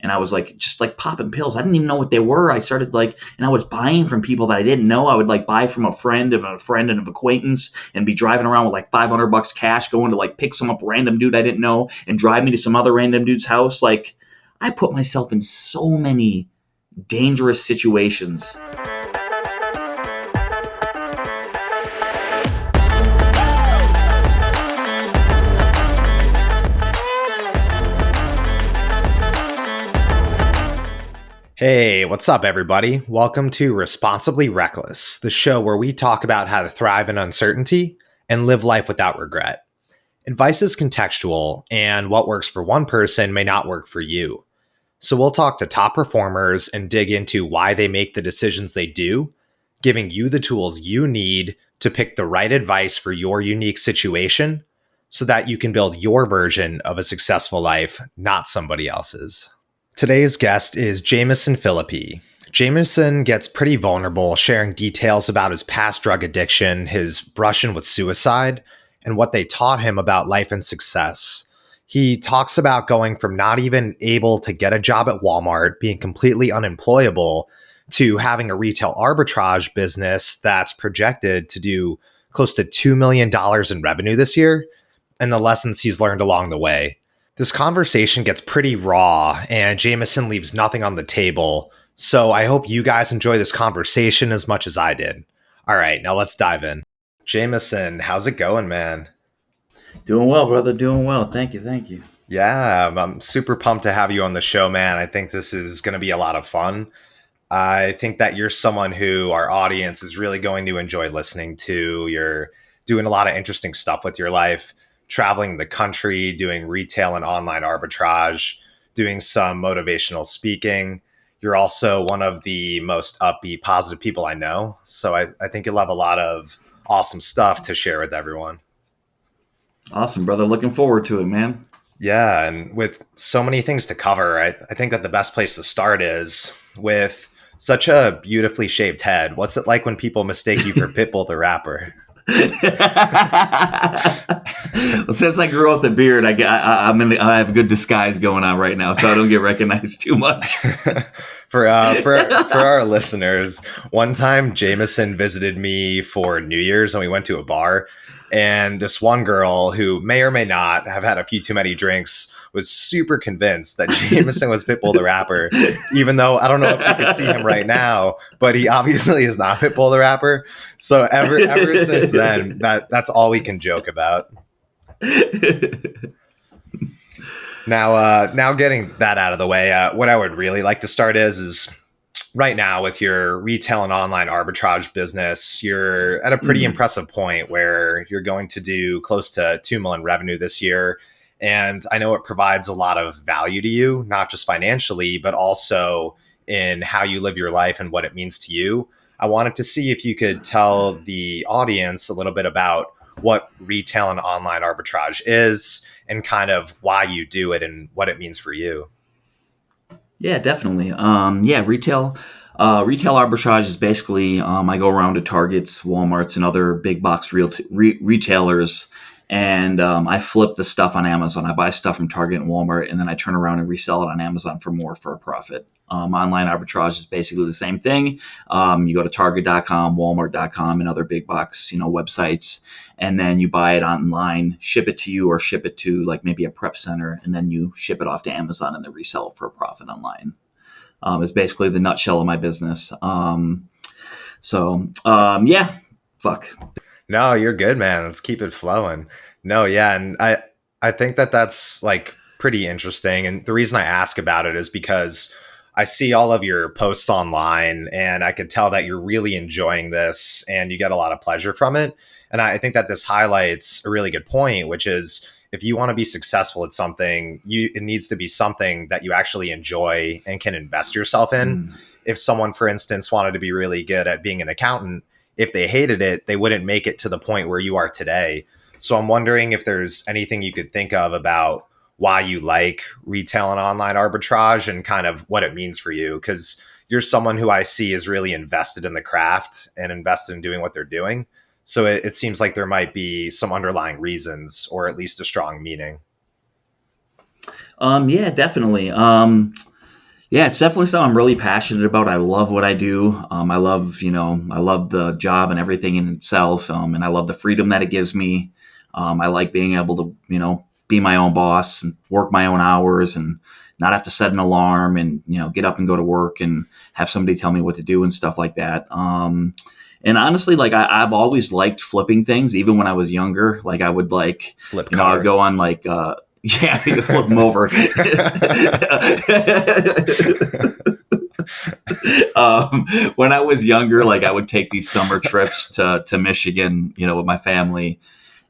and I was like just like popping pills. I didn't even know what they were. I started and I was buying from people that I didn't know. I would buy from a friend of and an acquaintance and be driving around with like $500 cash, going to pick some up random dude I didn't know and drive me to some other random dude's house. I put myself in so many dangerous situations. Hey, what's up, everybody? Welcome to Responsibly Reckless, the show where we talk about how to thrive in uncertainty and live life without regret. Advice is contextual, and what works for one person may not work for you. So we'll talk to top performers and dig into why they make the decisions they do, giving you the tools you need to pick the right advice for your unique situation so that you can build your version of a successful life, not somebody else's. Today's guest is Jamison Phillipi. Jamison gets pretty vulnerable, sharing details about his past drug addiction, his brushing with suicide, and what they taught him about life and success. He talks about going from not even able to get a job at Walmart, being completely unemployable, to having a retail arbitrage business that's projected to do close to $2 million in revenue this year, and the lessons he's learned along the way. This conversation gets pretty raw, and Jamison leaves nothing on the table, so I hope you guys enjoy this conversation as much as I did. All right, now let's dive in. Jamison, how's it going, man? Doing well, brother. Doing well. Thank you. Yeah, I'm super pumped to have you on the show, man. I think this is going to be a lot of fun. I think that you're someone who our audience is really going to enjoy listening to. You're doing a lot of interesting stuff with your life. Traveling the country, doing retail and online arbitrage, doing some motivational speaking. You're also one of the most upbeat, positive people I know. So I think you'll have a lot of awesome stuff to share with everyone. Awesome, brother. Looking forward to it, man. Yeah, and with so many things to cover, I think that the best place to start is with such a beautifully shaped head. What's it like when people mistake you for Pitbull the rapper? Well, since I grew out the beard, I have a good disguise going on right now, so I don't get recognized too much. For our listeners, one time Jamison visited me for New Year's, and we went to a bar. And this one girl who may or may not have had a few too many drinks was super convinced that Jamison was Pitbull the rapper, even though I don't know if you could see him right now, but he obviously is not Pitbull the rapper. So ever since then, that's all we can joke about. Now getting that out of the way, what I would really like to start is right now with your retail and online arbitrage business, you're at a pretty impressive point where you're going to do close to $2 million revenue this year. And I know it provides a lot of value to you, not just financially, but also in how you live your life and what it means to you. I wanted to see if you could tell the audience a little bit about what retail and online arbitrage is and kind of why you do it and what it means for you. Yeah, definitely. Retail arbitrage is basically I go around to Targets, Walmarts, and other big box retailers, and I flip the stuff on Amazon. I buy stuff from Target and Walmart, and then I turn around and resell it on Amazon for a profit. Online arbitrage is basically the same thing. You go to Target.com, Walmart.com, and other big box websites, and then you buy it online, ship it to you, or ship it to maybe a prep center, and then you ship it off to Amazon and then resell it for a profit online. Is basically the nutshell of my business. Fuck. No, you're good, man. Let's keep it flowing. No, yeah. And I think that that's pretty interesting. And the reason I ask about it is because I see all of your posts online and I can tell that you're really enjoying this and you get a lot of pleasure from it. And I think that this highlights a really good point, which is if you want to be successful at something, it needs to be something that you actually enjoy and can invest yourself in. If someone, for instance, wanted to be really good at being an accountant, if they hated it, they wouldn't make it to the point where you are today. So I'm wondering if there's anything you could think of about why you like retail and online arbitrage and kind of what it means for you. Because you're someone who I see is really invested in the craft and invested in doing what they're doing. So it seems like there might be some underlying reasons or at least a strong meaning. Yeah, definitely. Yeah, it's definitely something I'm really passionate about. I love what I do. I love the job and everything in itself. And I love the freedom that it gives me. I like being able to, be my own boss and work my own hours and not have to set an alarm and, get up and go to work and have somebody tell me what to do and stuff like that. And honestly, like I've always liked flipping things, even when I was younger. Like I would like, Flip I'd go cars. on like, yeah, you could flip them over. When I was younger, like I would take these summer trips to Michigan, with my family,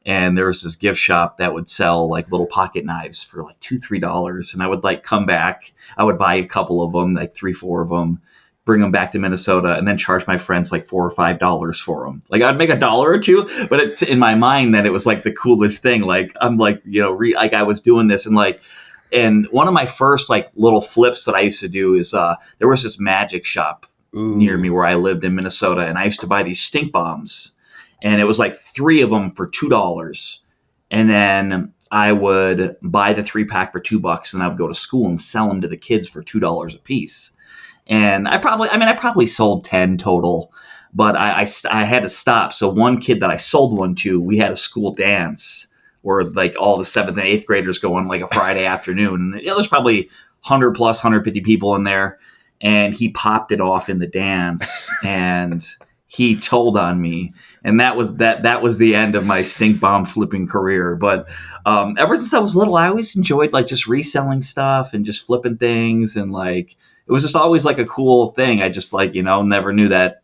and there was this gift shop that would sell like little pocket knives for like $2-3, and I would like come back. I would buy a couple of them, like 3-4 of them, bring them back to Minnesota, and then charge my friends like $4 or $5 for them. Like I'd make $1 or $2, but it's in my mind that it was like the coolest thing. Like I'm like like I was doing this and like. And one of my first like little flips that I used to do is there was this magic shop near me Ooh. where I lived in Minnesota, and I used to buy these stink bombs, and it was like 3 of them for $2, and then I would buy the 3-pack for $2, and I would go to school and sell them to the kids for $2 a piece. And I probably sold 10 total, but I had to stop. So one kid that I sold one to, we had a school dance where like all the 7th and 8th graders go on like a Friday afternoon. And, there's probably 100 plus 150 people in there. And he popped it off in the dance and he told on me. And that was the end of my stink bomb flipping career. But ever since I was little, I always enjoyed like just reselling stuff and just flipping things, and like it was just always like a cool thing. I just like, never knew that,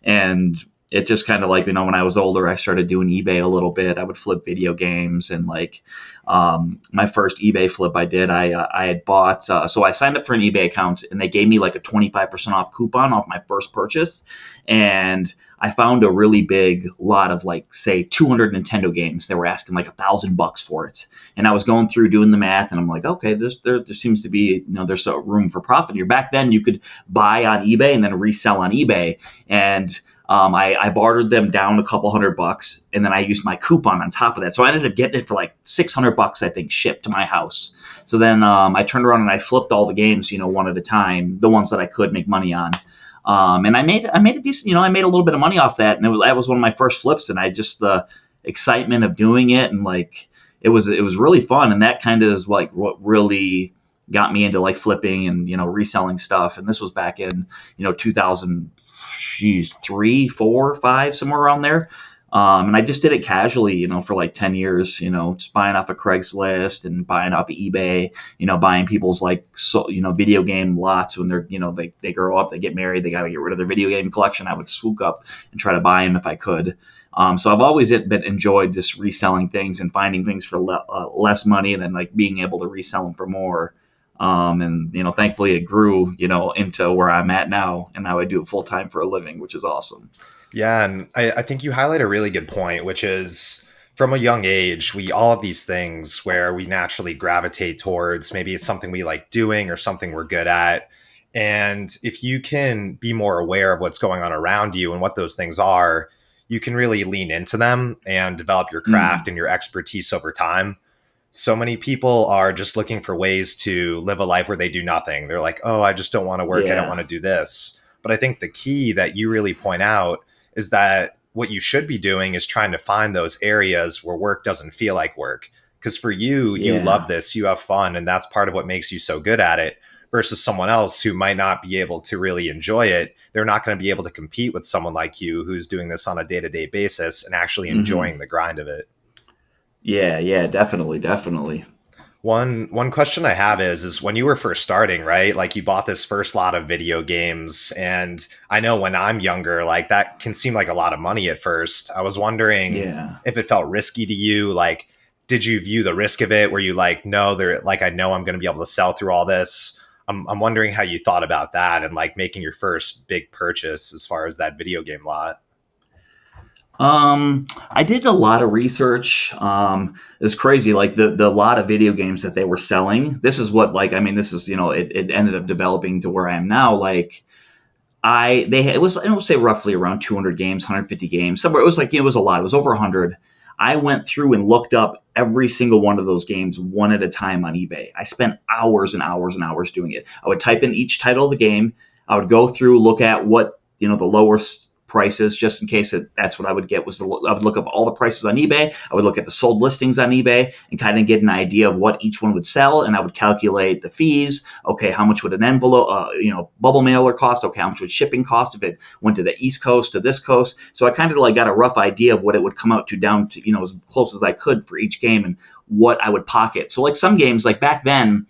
and it just kind of like, when I was older, I started doing eBay a little bit. I would flip video games, and like my first eBay flip I had bought, so I signed up for an eBay account and they gave me like a 25% off coupon off my first purchase. And I found a really big lot of like, say 200 Nintendo games. They were asking like $1,000 for it. And I was going through doing the math and I'm like, okay, there seems to be, there's a room for profit here. Back then you could buy on eBay and then resell on eBay. And I bartered them down a couple $100, and then I used my coupon on top of that. So I ended up getting it for like $600, I think, shipped to my house. So then I turned around and I flipped all the games, one at a time, the ones that I could make money on. And I made a decent, I made a little bit of money off that, and that was one of my first flips, and I just the excitement of doing it, and like it was really fun, and that kind of is like what really got me into like flipping and reselling stuff. And this was back in 2000. Geez, 3, 4, 5, somewhere around there. And I just did it casually, for like 10 years, just buying off of Craigslist and buying off of eBay, buying people's like, video game lots when they're, they grow up, they get married, they got to get rid of their video game collection. I would swoop up and try to buy them if I could. So I've always been enjoyed just reselling things and finding things for less money and then like being able to resell them for more. And thankfully it grew, into where I'm at now, and now I do it full time for a living, which is awesome. Yeah, and I think you highlight a really good point, which is from a young age, we all have these things where we naturally gravitate towards. Maybe it's something we like doing or something we're good at. And if you can be more aware of what's going on around you and what those things are, you can really lean into them and develop your craft and your expertise over time. So many people are just looking for ways to live a life where they do nothing. They're like, oh, I just don't want to work. I don't want to do this. But I think the key that you really point out is that what you should be doing is trying to find those areas where work doesn't feel like work. Because for you, you love this, you have fun, and that's part of what makes you so good at it. Versus someone else who might not be able to really enjoy it. They're not going to be able to compete with someone like you who's doing this on a day-to-day basis and actually enjoying the grind of it. Yeah, definitely. One question I have is when you were first starting, right? Like you bought this first lot of video games, and I know when I'm younger, like that can seem like a lot of money at first. I was wondering Yeah. if it felt risky to you. Like, did you view the risk of it? Were you like, no, they're like, I know I'm going to be able to sell through all this. I'm wondering how you thought about that and like making your first big purchase as far as that video game lot. I did a lot of research. It's crazy, like the lot of video games that they were selling. This is what, like, I mean, this is, it ended up developing to where I am now. Like, it was, I would say roughly around 200 games, 150 games. Somewhere it was like, it was a lot. It was over 100. I went through and looked up every single one of those games one at a time on eBay. I spent hours and hours and hours doing it. I would type in each title of the game. I would go through, look at what, the lowest prices, just in case that's what I would get. I would look up all the prices on eBay. I would look at the sold listings on eBay and kind of get an idea of what each one would sell. And I would calculate the fees. Okay, how much would an envelope, bubble mailer cost? Okay, how much would shipping cost if it went to the East Coast to this coast? So I kind of like got a rough idea of what it would come out to, down to, as close as I could for each game and what I would pocket. So like some games, like back then,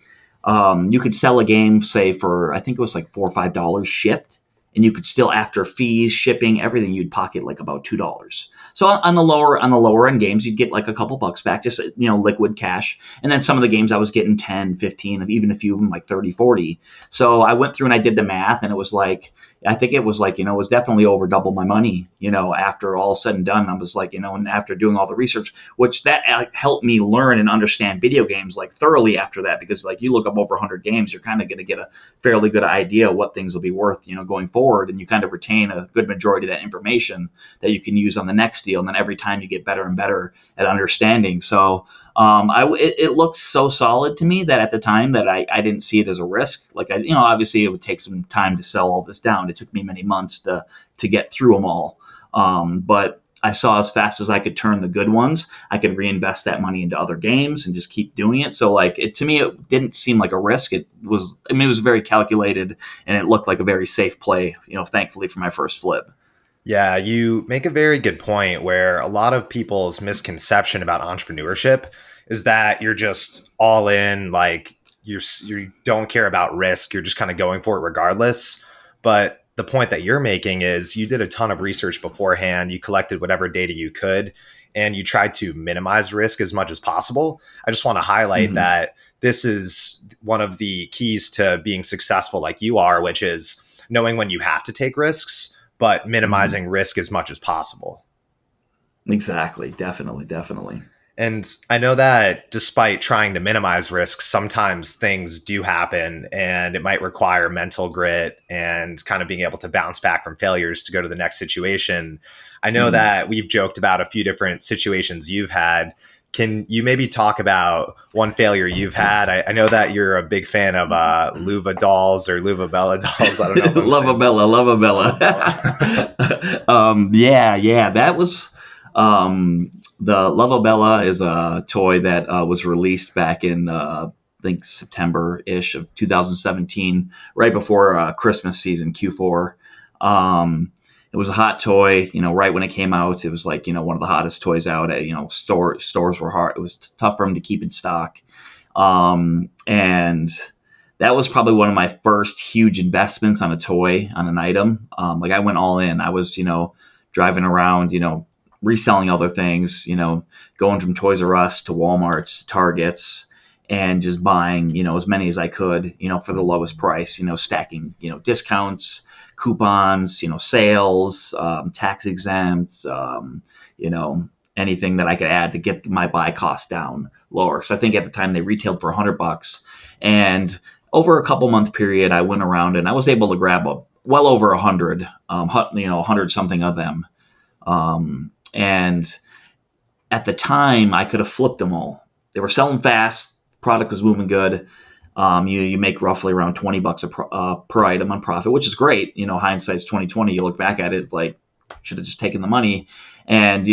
you could sell a game, say for, I think it was like $4 or $5 shipped. And you could still, after fees, shipping, everything, you'd pocket like about $2. So on the lower end games, you'd get like a couple bucks back, just liquid cash. And then some of the games I was getting 10, 15, even a few of them like 30, 40. So I went through and I did the math, and it was like, I think it was like, it was definitely over double my money, after all said and done. I was like, and after doing all the research, which that helped me learn and understand video games like thoroughly after that, because like you look up over 100 games, you're kind of going to get a fairly good idea of what things will be worth, going forward, and you kind of retain a good majority of that information that you can use on the next deal. And then every time you get better and better at understanding. So it looked so solid to me that at the time that I didn't see it as a risk. Like obviously it would take some time to sell all this down. It took me many months to get through them all. But I saw as fast as I could turn the good ones, I could reinvest that money into other games and just keep doing it. So like to me, it didn't seem like a risk. It was very calculated, and it looked like a very safe play, thankfully for my first flip. Yeah, you make a very good point where a lot of people's misconception about entrepreneurship is that you're just all in, like you don't care about risk. You're just kind of going for it regardless. But the point that you're making is you did a ton of research beforehand. You collected whatever data you could, and you tried to minimize risk as much as possible. I just want to highlight that this is one of the keys to being successful like you are, which is knowing when you have to take risks, but minimizing risk as much as possible. Exactly. Definitely. And I know that despite trying to minimize risks, sometimes things do happen, and it might require mental grit and kind of being able to bounce back from failures to go to the next situation. I know that we've joked about a few different situations you've had. Can you maybe talk about one failure you've had? I know that you're a big fan of Luva dolls or Luva Bella dolls. I don't know. Luva Bella. Yeah. That was the Luva Bella is a toy that was released back in I think September-ish of 2017, right before Christmas season, Q4. It was a hot toy, right when it came out. It was like, one of the hottest toys out. Stores were hard. It was tough for them to keep in stock. And that was probably one of my first huge investments on a toy, on an item. Like I went all in. I was, driving around, reselling other things, going from Toys R Us to Walmart's, to Target's, and just buying, as many as I could, for the lowest price, stacking, discounts, coupons, sales, tax exempts, anything that I could add to get my buy cost down lower. So I think at the time they retailed for $100, and over a couple month period, I went around and I was able to grab well over 100, 100 something of them. And at the time I could have flipped them all. They were selling fast. Product was moving good. You make roughly around $20 per item on profit, which is great. Hindsight's 2020. You look back at it, it's like, should have just taken the money. And,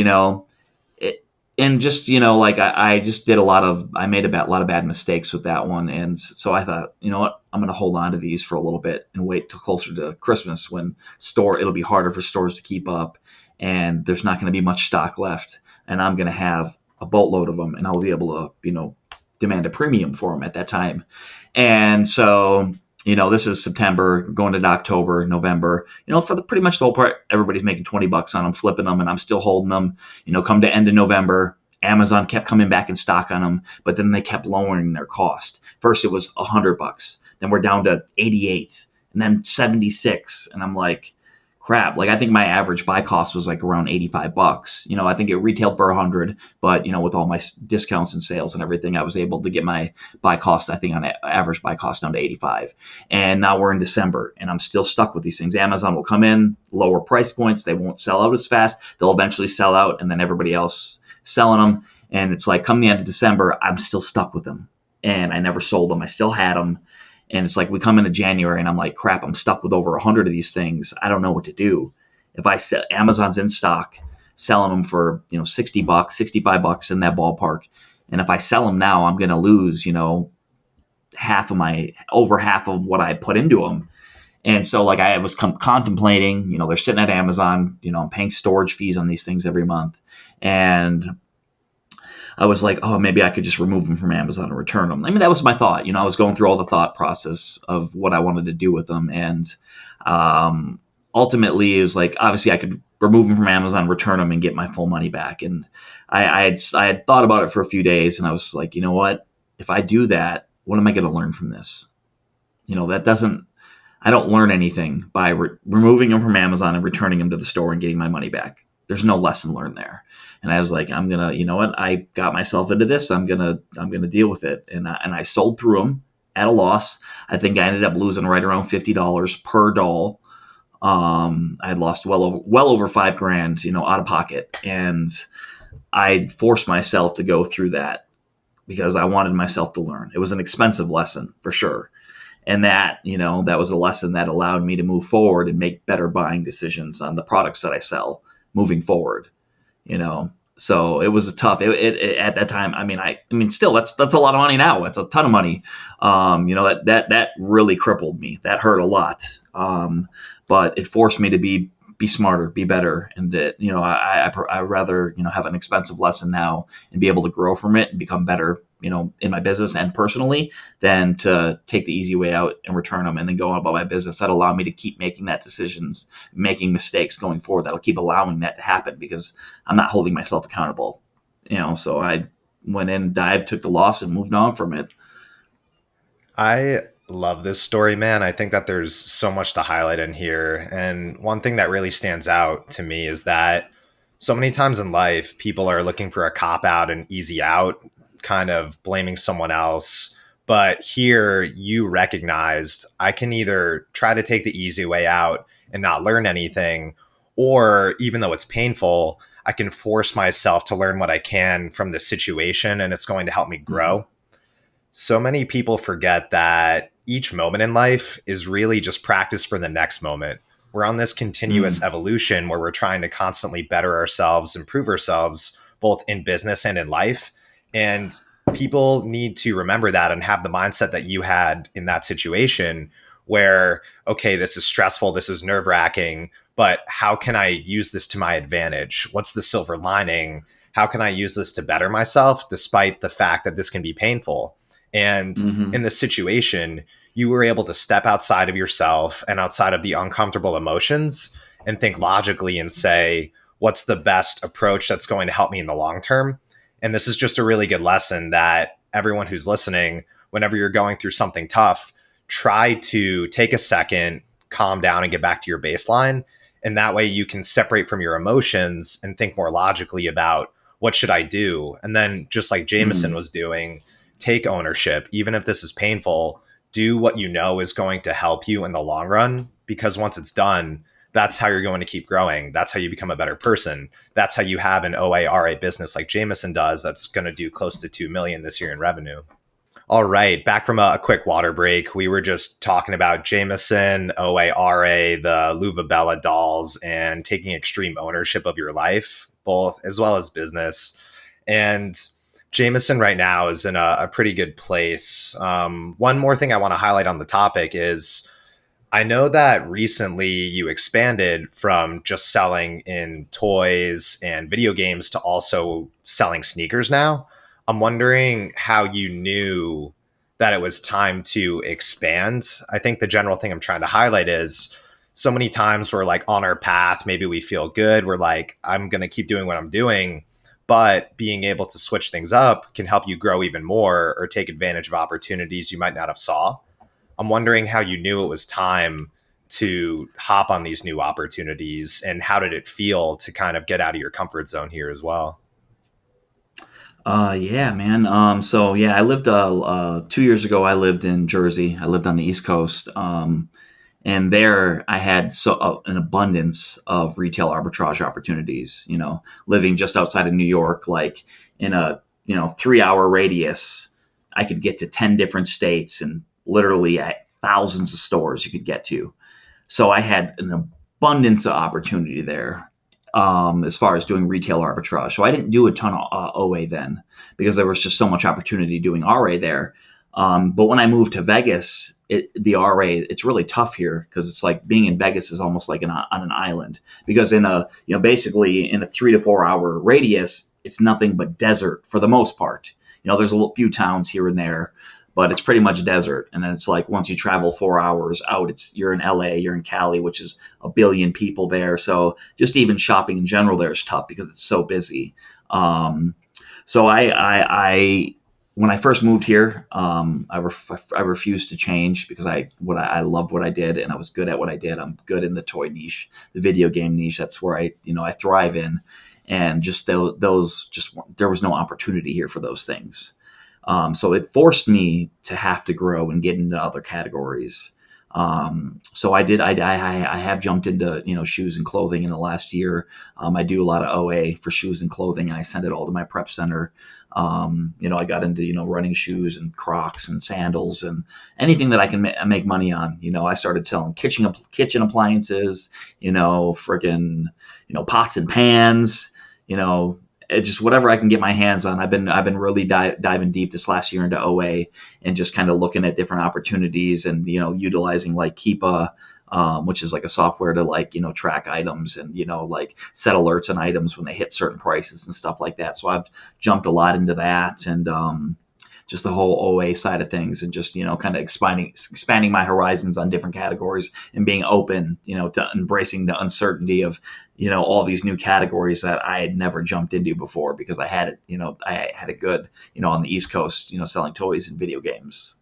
I just did I made a lot of bad mistakes with that one. And so I thought, you know what, I'm going to hold on to these for a little bit and wait till closer to Christmas when it'll be harder for stores to keep up, and there's not going to be much stock left. And I'm going to have a boatload of them, and I'll be able to, demand a premium for them at that time. And so, this is September, going into October, November, for pretty much the whole part, everybody's making $20 on them, flipping them, and I'm still holding them. Come to end of November, Amazon kept coming back in stock on them, but then they kept lowering their cost. First it was $100, then we're down to 88, and then 76. And I'm like, crap. Like I think my average buy cost was like around $85. I think it retailed for 100, but with all my discounts and sales and everything, I was able to get my buy cost, I think on average buy cost down to 85. And now we're in December and I'm still stuck with these things. Amazon will come in, lower price points. They won't sell out as fast. They'll eventually sell out, and then everybody else selling them. And it's like come the end of December, I'm still stuck with them. And I never sold them. I still had them. And it's like we come into January and I'm like, crap, I'm stuck with over 100 of these things. I don't know what to do. If I sell, Amazon's in stock, selling them for, $60, $65 in that ballpark. And if I sell them now, I'm going to lose, over half of what I put into them. And so like I was contemplating, they're sitting at Amazon, I'm paying storage fees on these things every month. And I was like, oh, maybe I could just remove them from Amazon and return them. I mean, that was my thought. I was going through all the thought process of what I wanted to do with them. And ultimately, it was like, obviously, I could remove them from Amazon, return them, and get my full money back. And I had thought about it for a few days, and I was like, you know what? If I do that, what am I going to learn from this? I don't learn anything by removing them from Amazon and returning them to the store and getting my money back. There's no lesson learned there. And I was like, I'm gonna, you know what? I got myself into this. I'm gonna deal with it. And I sold through them at a loss. I think I ended up losing right around $50 per doll. I had lost well over $5,000, out of pocket, and I forced myself to go through that because I wanted myself to learn. It was an expensive lesson for sure. And that was a lesson that allowed me to move forward and make better buying decisions on the products that I sell moving forward. So it was a tough. It at that time. I mean, still that's a lot of money now. It's a ton of money. That really crippled me. That hurt a lot. But it forced me to be smarter, be better, and that I rather have an expensive lesson now and be able to grow from it and become better, in my business and personally, than to take the easy way out and return them and then go on about my business. That'll allow me to keep making making mistakes going forward. That'll keep allowing that to happen because I'm not holding myself accountable. So I went in, dived, took the loss, and moved on from it. I love this story, man. I think that there's so much to highlight in here. And one thing that really stands out to me is that so many times in life, people are looking for a cop out and easy out, kind of blaming someone else. But here you recognized I can either try to take the easy way out and not learn anything, or even though it's painful, I can force myself to learn what I can from this situation, and it's going to help me grow. So many people forget that each moment in life is really just practice for the next moment. We're on this continuous evolution where we're trying to constantly better ourselves, improve ourselves, both in business and in life. And people need to remember that and have the mindset that you had in that situation where, okay, this is stressful, this is nerve-wracking, but how can I use this to my advantage? What's the silver lining? How can I use this to better myself despite the fact that this can be painful? And in this situation, you were able to step outside of yourself and outside of the uncomfortable emotions and think logically and say, what's the best approach that's going to help me in the long term? And this is just a really good lesson that everyone who's listening, whenever you're going through something tough, try to take a second, calm down, and get back to your baseline. And that way you can separate from your emotions and think more logically about what should I do? And then just like Jamison was doing, take ownership. Even if this is painful, do what you know is going to help you in the long run, because once it's done, that's how you're going to keep growing. That's how you become a better person. That's how you have an OARA business like Jamison does that's going to do close to 2 million this year in revenue. All right, back from a quick water break. We were just talking about Jamison, OARA, the Luvabella dolls, and taking extreme ownership of your life, both as well as business. And Jamison right now is in a pretty good place. One more thing I want to highlight on the topic is I know that recently you expanded from just selling in toys and video games to also selling sneakers now. I'm wondering how you knew that it was time to expand. I think the general thing I'm trying to highlight is so many times we're like on our path, maybe we feel good. We're like, I'm going to keep doing what I'm doing. But being able to switch things up can help you grow even more or take advantage of opportunities you might not have saw. I'm wondering how you knew it was time to hop on these new opportunities, and how did it feel to kind of get out of your comfort zone here as well? Yeah, man. So yeah, I lived 2 years ago. I lived in Jersey. I lived on the East Coast. And there I had an abundance of retail arbitrage opportunities. Living just outside of New York, like in a 3-hour radius, I could get to 10 different states and literally at thousands of stores you could get to. So I had an abundance of opportunity there, as far as doing retail arbitrage. So I didn't do a ton of OA then because there was just so much opportunity doing RA there. But when I moved to Vegas, the RA, it's really tough here because it's like being in Vegas is almost like on an island, because basically in a 3 to 4 hour radius, it's nothing but desert for the most part. There's a few towns here and there, but it's pretty much desert. And then it's like once you travel 4 hours out, you're in LA, you're in Cali, which is a billion people there. So just even shopping in general there is tough because it's so busy. So I when I first moved here, I refused to change because I loved what I did and I was good at what I did. I'm good in the toy niche, the video game niche. That's where I thrive in, and just there was no opportunity here for those things. So it forced me to have to grow and get into other categories. So I did. I have jumped into shoes and clothing in the last year. I do a lot of OA for shoes and clothing, and I send it all to my prep center. I got into running shoes and Crocs and sandals and anything that I can make money on. I started selling kitchen appliances. Freaking pots and pans. Just whatever I can get my hands on. I've been really diving deep this last year into OA and just kind of looking at different opportunities and utilizing like Keepa, which is like a software to track items and set alerts on items when they hit certain prices and stuff like that. So I've jumped a lot into that and just the whole OA side of things, and just kind of expanding my horizons on different categories and being open to embracing the uncertainty of all these new categories that I had never jumped into before, because I had it good on the East Coast selling toys and video games.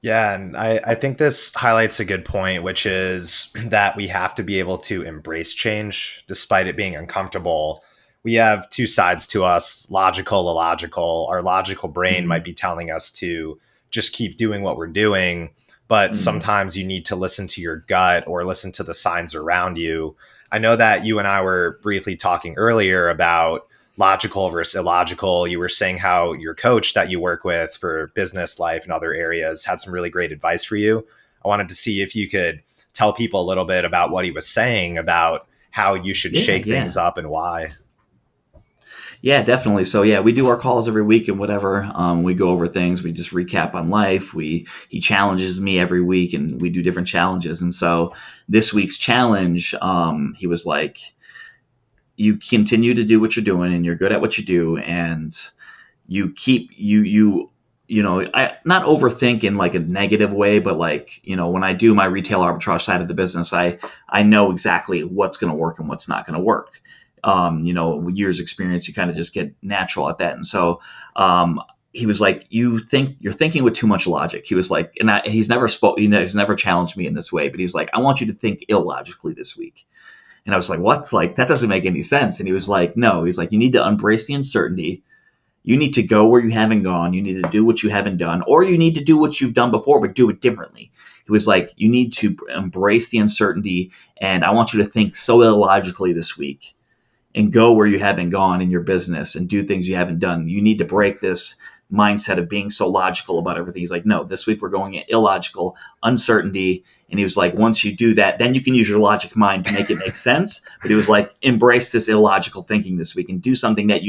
Yeah, and I think this highlights a good point, which is that we have to be able to embrace change despite it being uncomfortable. We have two sides to us, logical, illogical. Our logical brain might be telling us to just keep doing what we're doing, but sometimes you need to listen to your gut or listen to the signs around you. I know that you and I were briefly talking earlier about logical versus illogical. You were saying how your coach that you work with for business, life, and other areas had some really great advice for you. I wanted to see if you could tell people a little bit about what he was saying about how you should shake things up and why. Yeah, definitely. So we do our calls every week and whatever. We go over things. We just recap on life. He challenges me every week and we do different challenges. And so this week's challenge, he was like, you continue to do what you're doing and you're good at what you do. And you keep, I not overthink in like a negative way, but when I do my retail arbitrage side of the business, I know exactly what's going to work and what's not going to work. With years experience, you kind of just get natural at that. And so, he was like, you're thinking with too much logic. He was like, and he's never challenged me in this way, but he's like, I want you to think illogically this week. And I was like, what? Like, that doesn't make any sense. And he was like, no, he's like, you need to embrace the uncertainty. You need to go where you haven't gone. You need to do what you haven't done, or you need to do what you've done before, but do it differently. He was like, you need to embrace the uncertainty. And I want you to think so illogically this week and go where you haven't gone in your business and do things you haven't done. You need to break this mindset of being so logical about everything. He's like, no, this week we're going illogical, uncertainty. And he was like, once you do that, then you can use your logic mind to make it make sense. But he was like, embrace this illogical thinking this week and do something that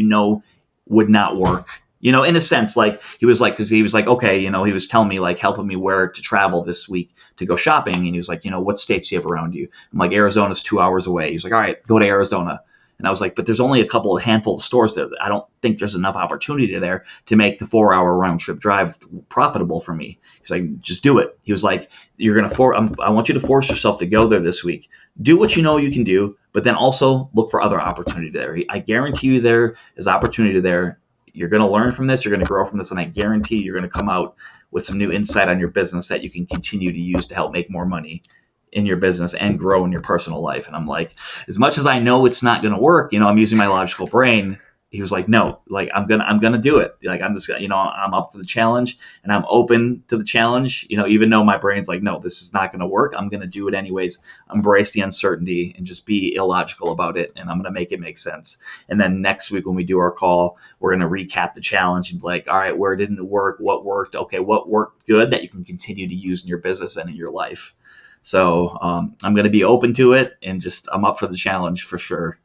would not work. In a sense, like he was like, because he was like, okay, he was telling me, like, helping me where to travel this week to go shopping. And he was like, what states do you have around you? I'm like, Arizona's 2 hours away. He's like, all right, go to Arizona. And I was like, but there's only a handful of stores there. I don't think there's enough opportunity there to make the 4-hour round trip drive profitable for me. He's like, just do it. He was like, I want you to force yourself to go there this week. Do what you know you can do, but then also look for other opportunity there. I guarantee you there is opportunity there. You're going to learn from this. You're going to grow from this. And I guarantee you're going to come out with some new insight on your business that you can continue to use to help make more money in your business and grow in your personal life. And I'm like, as much as I know it's not going to work, I'm using my logical brain. he was like, no, like I'm gonna do it. Like I'm just gonna, I'm up for the challenge and I'm open to the challenge. Even though my brain's like, no, this is not gonna work. I'm gonna do it anyways. Embrace the uncertainty and just be illogical about it, and I'm gonna make it make sense. And then next week when we do our call, we're gonna recap the challenge and be like, all right, where didn't it work? What worked? Okay, what worked good that you can continue to use in your business and in your life. So I'm gonna be open to it, and just I'm up for the challenge for sure.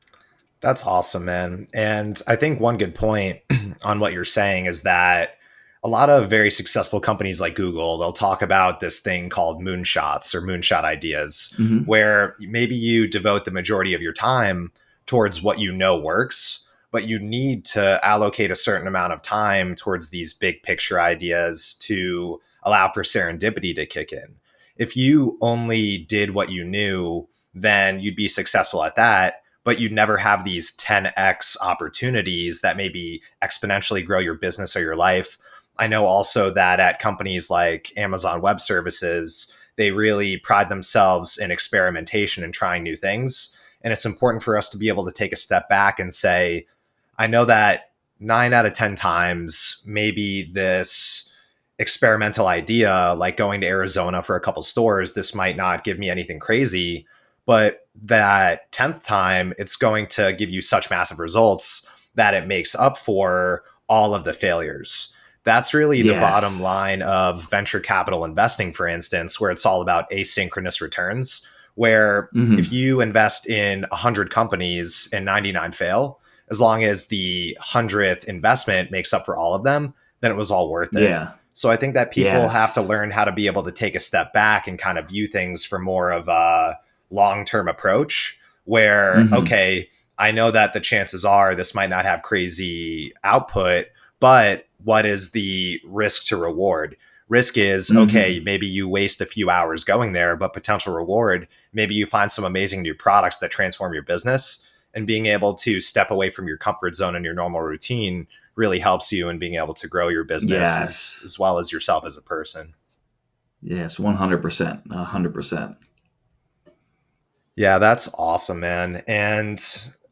That's awesome, man. And I think one good point on what you're saying is that a lot of very successful companies like Google, they'll talk about this thing called moonshots or moonshot ideas, Mm-hmm. where maybe you devote the majority of your time towards what you know works, but you need to allocate a certain amount of time towards these big picture ideas to allow for serendipity to kick in. If you only did what you knew, then you'd be successful at that, but you'd never have these 10x opportunities that maybe exponentially grow your business or your life. I know also that at companies like Amazon Web Services, they really pride themselves in experimentation and trying new things. And it's important for us to be able to take a step back and say, I know that 9 out of 10 times, maybe this experimental idea, like going to Arizona for a couple stores, this might not give me anything crazy. But that 10th time, it's going to give you such massive results that it makes up for all of the failures. That's really the bottom Yes. line of venture capital investing, for instance, where it's all about asynchronous returns, where if Mm-hmm. you invest in 100 companies and 99 fail, as long as the 100th investment makes up for all of them, then it was all worth it. Yeah. So I think that people have to Yes. learn how to be able to take a step back and kind of view things from more of a long-term approach where, Mm-hmm. okay, I know that the chances are this might not have crazy output, but what is the risk to reward? Risk is, okay, Mm-hmm. maybe you waste a few hours going there, but potential reward, maybe you find some amazing new products that transform your business, and being able to step away from your comfort zone and your normal routine really helps you in being able to grow your business Yes. as well as yourself as a person. Yes. 100%. 100%. Yeah, that's awesome, man. And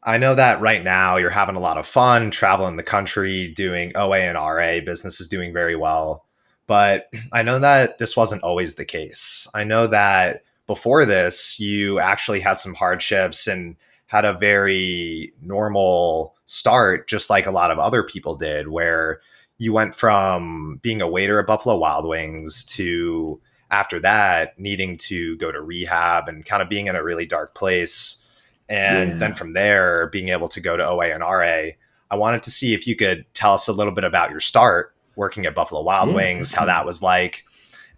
I know that right now you're having a lot of fun traveling the country, doing OA and RA. Business is doing very well. But I know that this wasn't always the case. I know that before this, you actually had some hardships and had a very normal start, just like a lot of other people did, where you went from being a waiter at Buffalo Wild Wings to after that needing to go to rehab and kind of being in a really dark place. And then Yeah. from there, being able to go to OA and RA. I wanted to see if you could tell us a little bit about your start working at Buffalo Wild Yeah. Wings, how that Definitely. was like.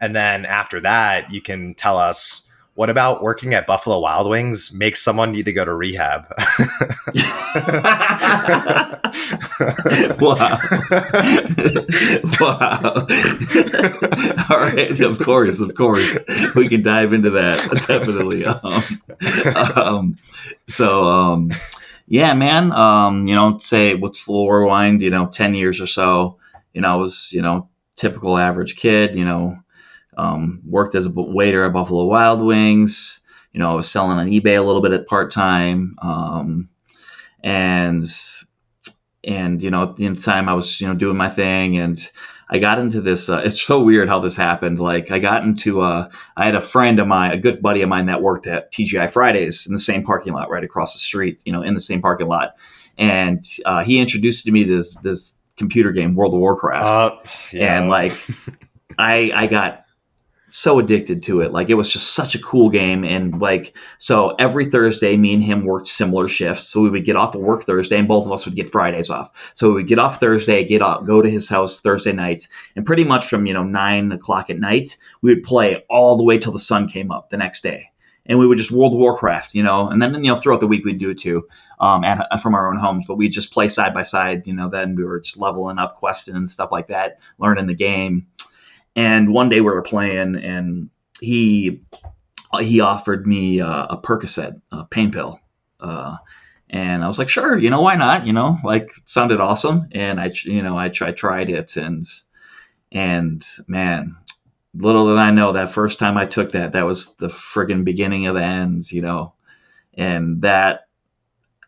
And then after that, you can tell us what about working at Buffalo Wild Wings makes someone need to go to rehab? Wow. Wow. All right. Of course. Of course. We can dive into that. Definitely. So, yeah, man, say what's full rewind, 10 years or so, I was, typical average kid, worked as a waiter at Buffalo Wild Wings. I was selling on eBay a little bit at part time. And at the end of time I was doing my thing, and I got into this it's so weird how this happened. Like I got into I had a friend of mine, a good buddy of mine, that worked at TGI Fridays in the same parking lot right across the street, in the same parking lot. And he introduced to me this computer game, World of Warcraft. uh, And yeah. like I got so addicted to it. Like it was just such a cool game. And like, so every Thursday, me and him worked similar shifts. So we would get off of work Thursday, and both of us would get Fridays off. So we would get off Thursday, go to his house Thursday nights, and pretty much from 9 o'clock at night, we would play all the way till the sun came up the next day. And we would just World of Warcraft, and then throughout the week we'd do it too, from our own homes. But we'd just play side by side, Then we were just leveling up, questing and stuff like that, learning the game. And one day we were playing, and he offered me a Percocet, a pain pill, and I was like, sure, why not? Like it sounded awesome, and I tried it, and man, little did I know that first time I took that was the friggin' beginning of the end, and that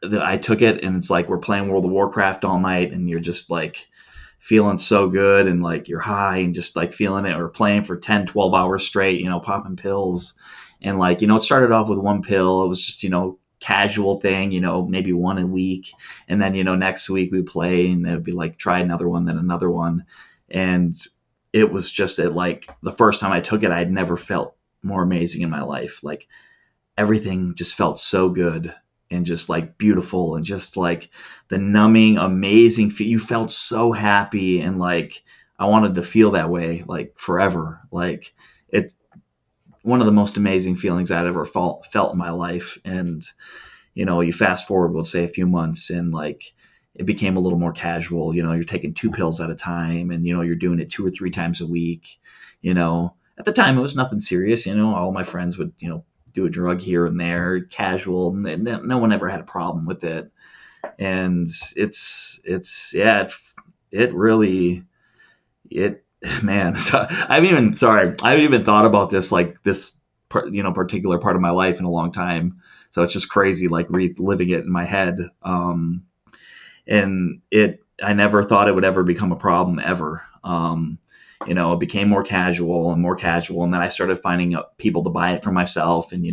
I took it, and it's like we're playing World of Warcraft all night, and you're just like feeling so good, and like you're high and just like feeling it. Or playing for 10, 12 hours straight, popping pills. And like, it started off with one pill. It was just, casual thing, maybe one a week. And then, next week we play, and it would be like, try another one, then another one. And it was just like the first time I took it, I had never felt more amazing in my life. Like everything just felt so good and just like beautiful, and just like the numbing, amazing feel. You felt so happy, and like I wanted to feel that way like forever. Like it's one of the most amazing feelings I'd ever felt in my life. And you fast forward, we'll say a few months, and like it became a little more casual. You're taking 2 pills at a time, and you're doing it 2 or 3 times a week. At the time it was nothing serious. All my friends would do a drug here and there, casual, and no one ever had a problem with it. And it really, man. So I haven't even thought about this, like this particular part of my life in a long time. So it's just crazy, like reliving it in my head. And I never thought it would ever become a problem ever. It became more casual and more casual. And then I started finding people to buy it for myself. And,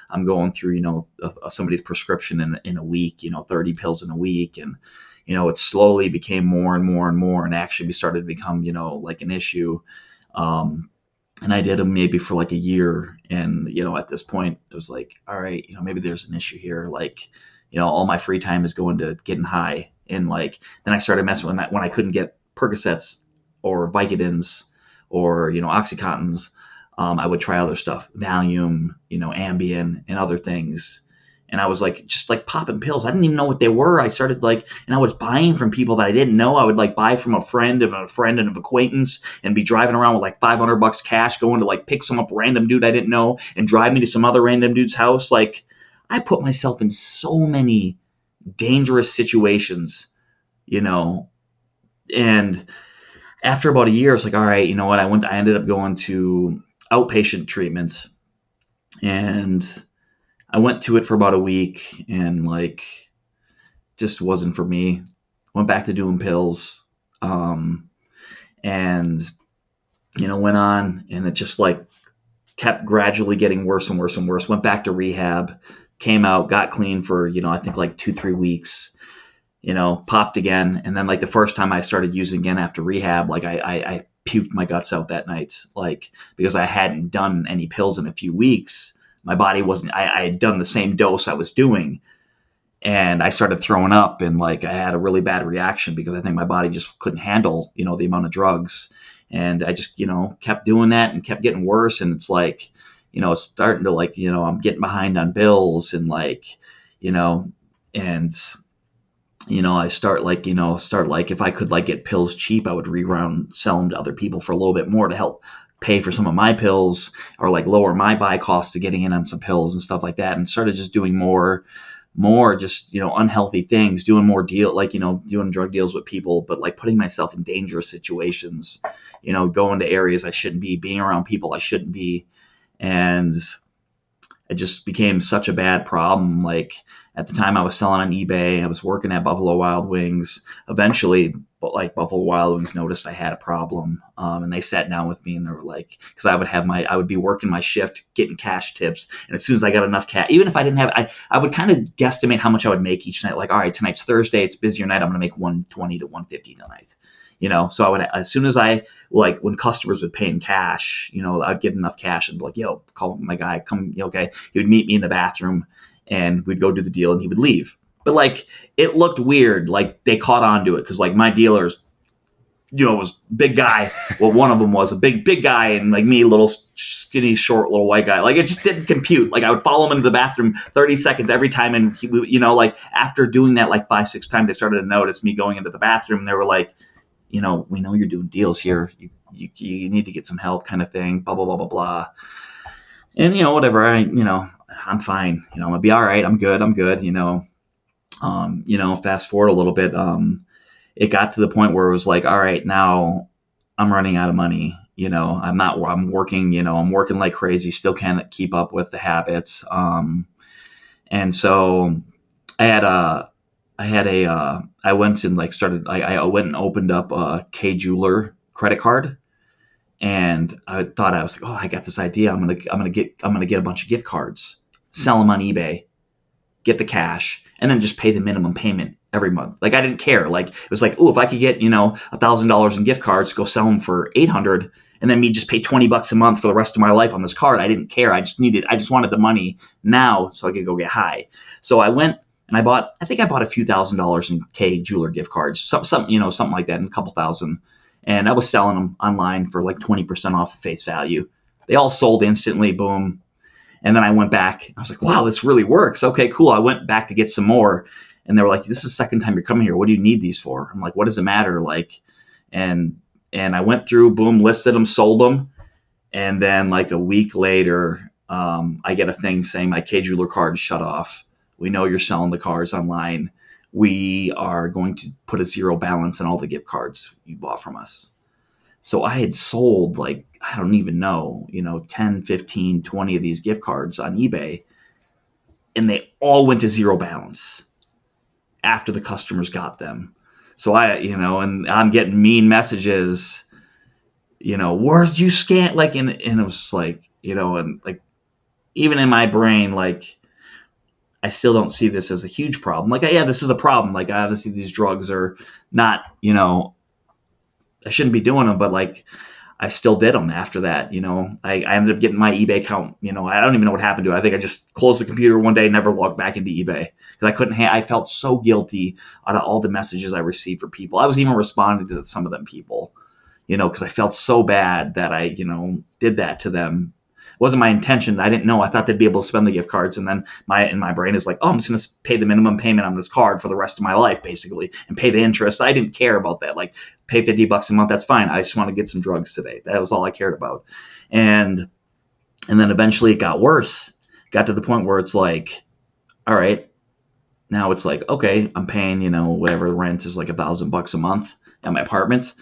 I'm going through, somebody's prescription in a week, 30 pills in a week. And, it slowly became more and more and more, and actually started to become, like an issue. And I did them maybe for like a year. And, at this point it was like, all right, maybe there's an issue here. Like, all my free time is going to getting high. And like, then I started messing with that when I couldn't get Percocets or Vicodins or, Oxycontins. I would try other stuff, Valium, Ambien and other things. And I was like, just like popping pills. I didn't even know what they were. I started like, and I was buying from people that I didn't know. I would like buy from a friend of an acquaintance, and be driving around with like $500 cash, going to like pick some up random dude I didn't know and drive me to some other random dude's house. Like I put myself in so many dangerous situations, and after about a year, it's like, all right, you know what? I ended up going to outpatient treatments, and I went to it for about a week, and like, just wasn't for me. Went back to doing pills, and went on, and it just like kept gradually getting worse and worse and worse. Went back to rehab, came out, got clean for I think like 2-3 weeks. Popped again, and then like the first time I started using again after rehab, like I puked my guts out that night, like because I hadn't done any pills in a few weeks. My body wasn't. I had done the same dose I was doing, and I started throwing up, and like I had a really bad reaction because I think my body just couldn't handle the amount of drugs, and I just kept doing that and kept getting worse, and it's like it's starting to like I'm getting behind on bills, and like and I start like if I could like get pills cheap, I would reround sell them to other people for a little bit more to help pay for some of my pills, or like lower my buy costs to getting in on some pills and stuff like that. And started just doing more just unhealthy things, doing more doing drug deals with people, but like putting myself in dangerous situations, going to areas I shouldn't be, being around people I shouldn't be. And it just became such a bad problem. Like at the time I was selling on eBay, I was working at Buffalo Wild Wings. Eventually, like Buffalo Wild Wings noticed I had a problem, and they sat down with me, and they were like, because I would be working my shift, getting cash tips, and as soon as I got enough cash, even if I didn't have, I would kind of guesstimate how much I would make each night. Like, all right, tonight's Thursday, it's busier night, I'm going to make 120 to 150 tonight. So I would, as soon as I, like when customers would pay in cash, I'd get enough cash and be like, yo, call my guy, come, okay. He would meet me in the bathroom, and we'd go do the deal, and he would leave. But like, it looked weird. Like they caught on to it, because like my dealers, was big guy. Well, one of them was a big guy, and like me, little skinny, short, little white guy. Like it just didn't compute. Like I would follow him into the bathroom 30 seconds every time, and he, like after doing that like 5-6 times, they started to notice me going into the bathroom. And they were like, we know you're doing deals here. You need to get some help, kind of thing. Blah blah blah blah blah. And whatever. I'm fine. I'm gonna be all right. I'm good. Fast forward a little bit. It got to the point where it was like, all right, now I'm running out of money. I'm working. I'm working like crazy. Still can't keep up with the habits. And so I had a I went and like started. I went and opened up a K Jeweler credit card, and I thought I was like, oh, I got this idea. I'm gonna get a bunch of gift cards, sell them on eBay, get the cash, and then just pay the minimum payment every month. Like I didn't care. Like it was like, oh, if I could get $1,000 in gift cards, go sell them for 800, and then me just pay $20 a month for the rest of my life on this card. I didn't care. I just wanted the money now so I could go get high. So I went and I think I bought a few $1,000s in K Jeweler gift cards, something like that, and a couple thousand. And I was selling them online for like 20% off of face value. They all sold instantly. Boom. And then I went back. I was like, wow, this really works. Okay, cool. I went back to get some more. And they were like, this is the second time you're coming here. What do you need these for? I'm like, what does it matter? Like, and I went through, boom, listed them, sold them. And then like a week later, I get a thing saying my K Jeweler card is shut off. We know you're selling the cars online. We are going to put a zero balance on all the gift cards you bought from us. So I had sold like, I don't even know, 10, 15, 20 of these gift cards on eBay, and they all went to zero balance after the customers got them. So and I'm getting mean messages, where's you scan, like, and it was like, and like, even in my brain, like, I still don't see this as a huge problem. Like, yeah, this is a problem. Like, obviously these drugs are not, I shouldn't be doing them, but like, I still did them after that. I ended up getting my eBay account. I don't even know what happened to it. I think I just closed the computer one day, never logged back into eBay because I couldn't. I felt so guilty out of all the messages I received for people. I was even responding to some of them people, because I felt so bad that I, did that to them. It wasn't my intention. I didn't know. I thought they'd be able to spend the gift cards, and then my brain is like, oh, I'm just going to pay the minimum payment on this card for the rest of my life, basically, and pay the interest. I didn't care about that. Like, pay $50 a month, that's fine. I just want to get some drugs today. That was all I cared about. And then eventually it got worse. Got to the point where it's like, all right, now it's like, okay, I'm paying, whatever rent is like $1,000 a month at my apartment.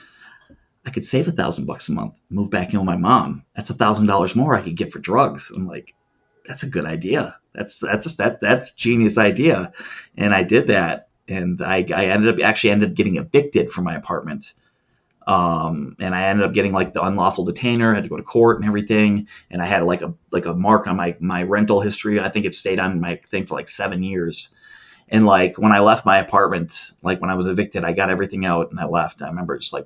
I could save $1,000 a month, move back in with my mom. That's $1,000 more I could get for drugs. I'm like, that's a good idea. That's a genius idea. And I did that. And I ended up getting evicted from my apartment. And I ended up getting like the unlawful detainer. I had to go to court and everything. And I had like a mark on my rental history. I think it stayed on my thing for like 7 years. And like when I left my apartment, like when I was evicted, I got everything out and I left. I remember just like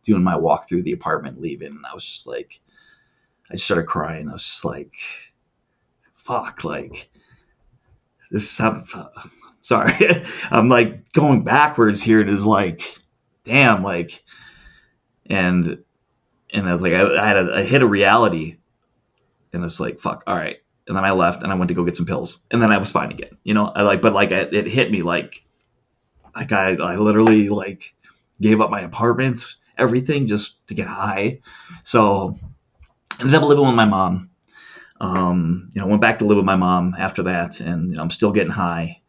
doing my walk through the apartment, leaving. And I was just like, I just started crying. I was just like, fuck, like this is sorry. I'm like going backwards here. It is like, damn, like, and I was like, I hit a reality, and it's like, fuck, all right. And then I left and I went to go get some pills, and then I was fine again. It hit me like I literally like gave up my apartment, everything just to get high. So I ended up living with my mom. Went back to live with my mom after that, and I'm still getting high.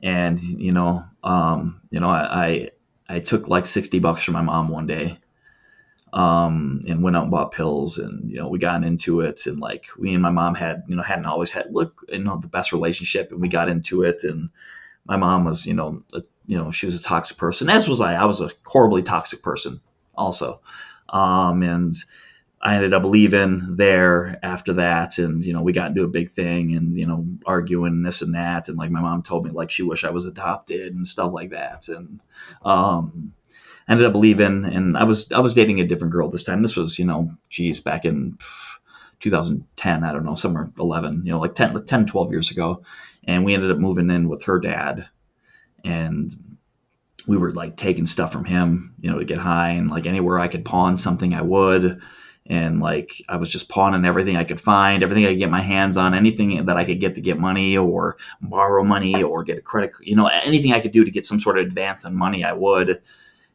And I took like $60 from my mom one day, and went out and bought pills, and we got into it, and like we and my mom hadn't always had the best relationship, and we got into it, and my mom was she was a toxic person, as was I. I was a horribly toxic person also, and I ended up leaving there after that, and we got into a big thing, and arguing this and that, and like my mom told me like she wished I was adopted and stuff like that, and ended up leaving, and I was dating a different girl this time. This was back in 2010, I don't know, somewhere 11, like 10 12 years ago, and we ended up moving in with her dad, and we were like taking stuff from him to get high, and like anywhere I could pawn something I would. And like I was just pawning everything I could find, everything I could get my hands on, anything that I could get to get money or borrow money or get a credit, anything I could do to get some sort of advance on money, I would.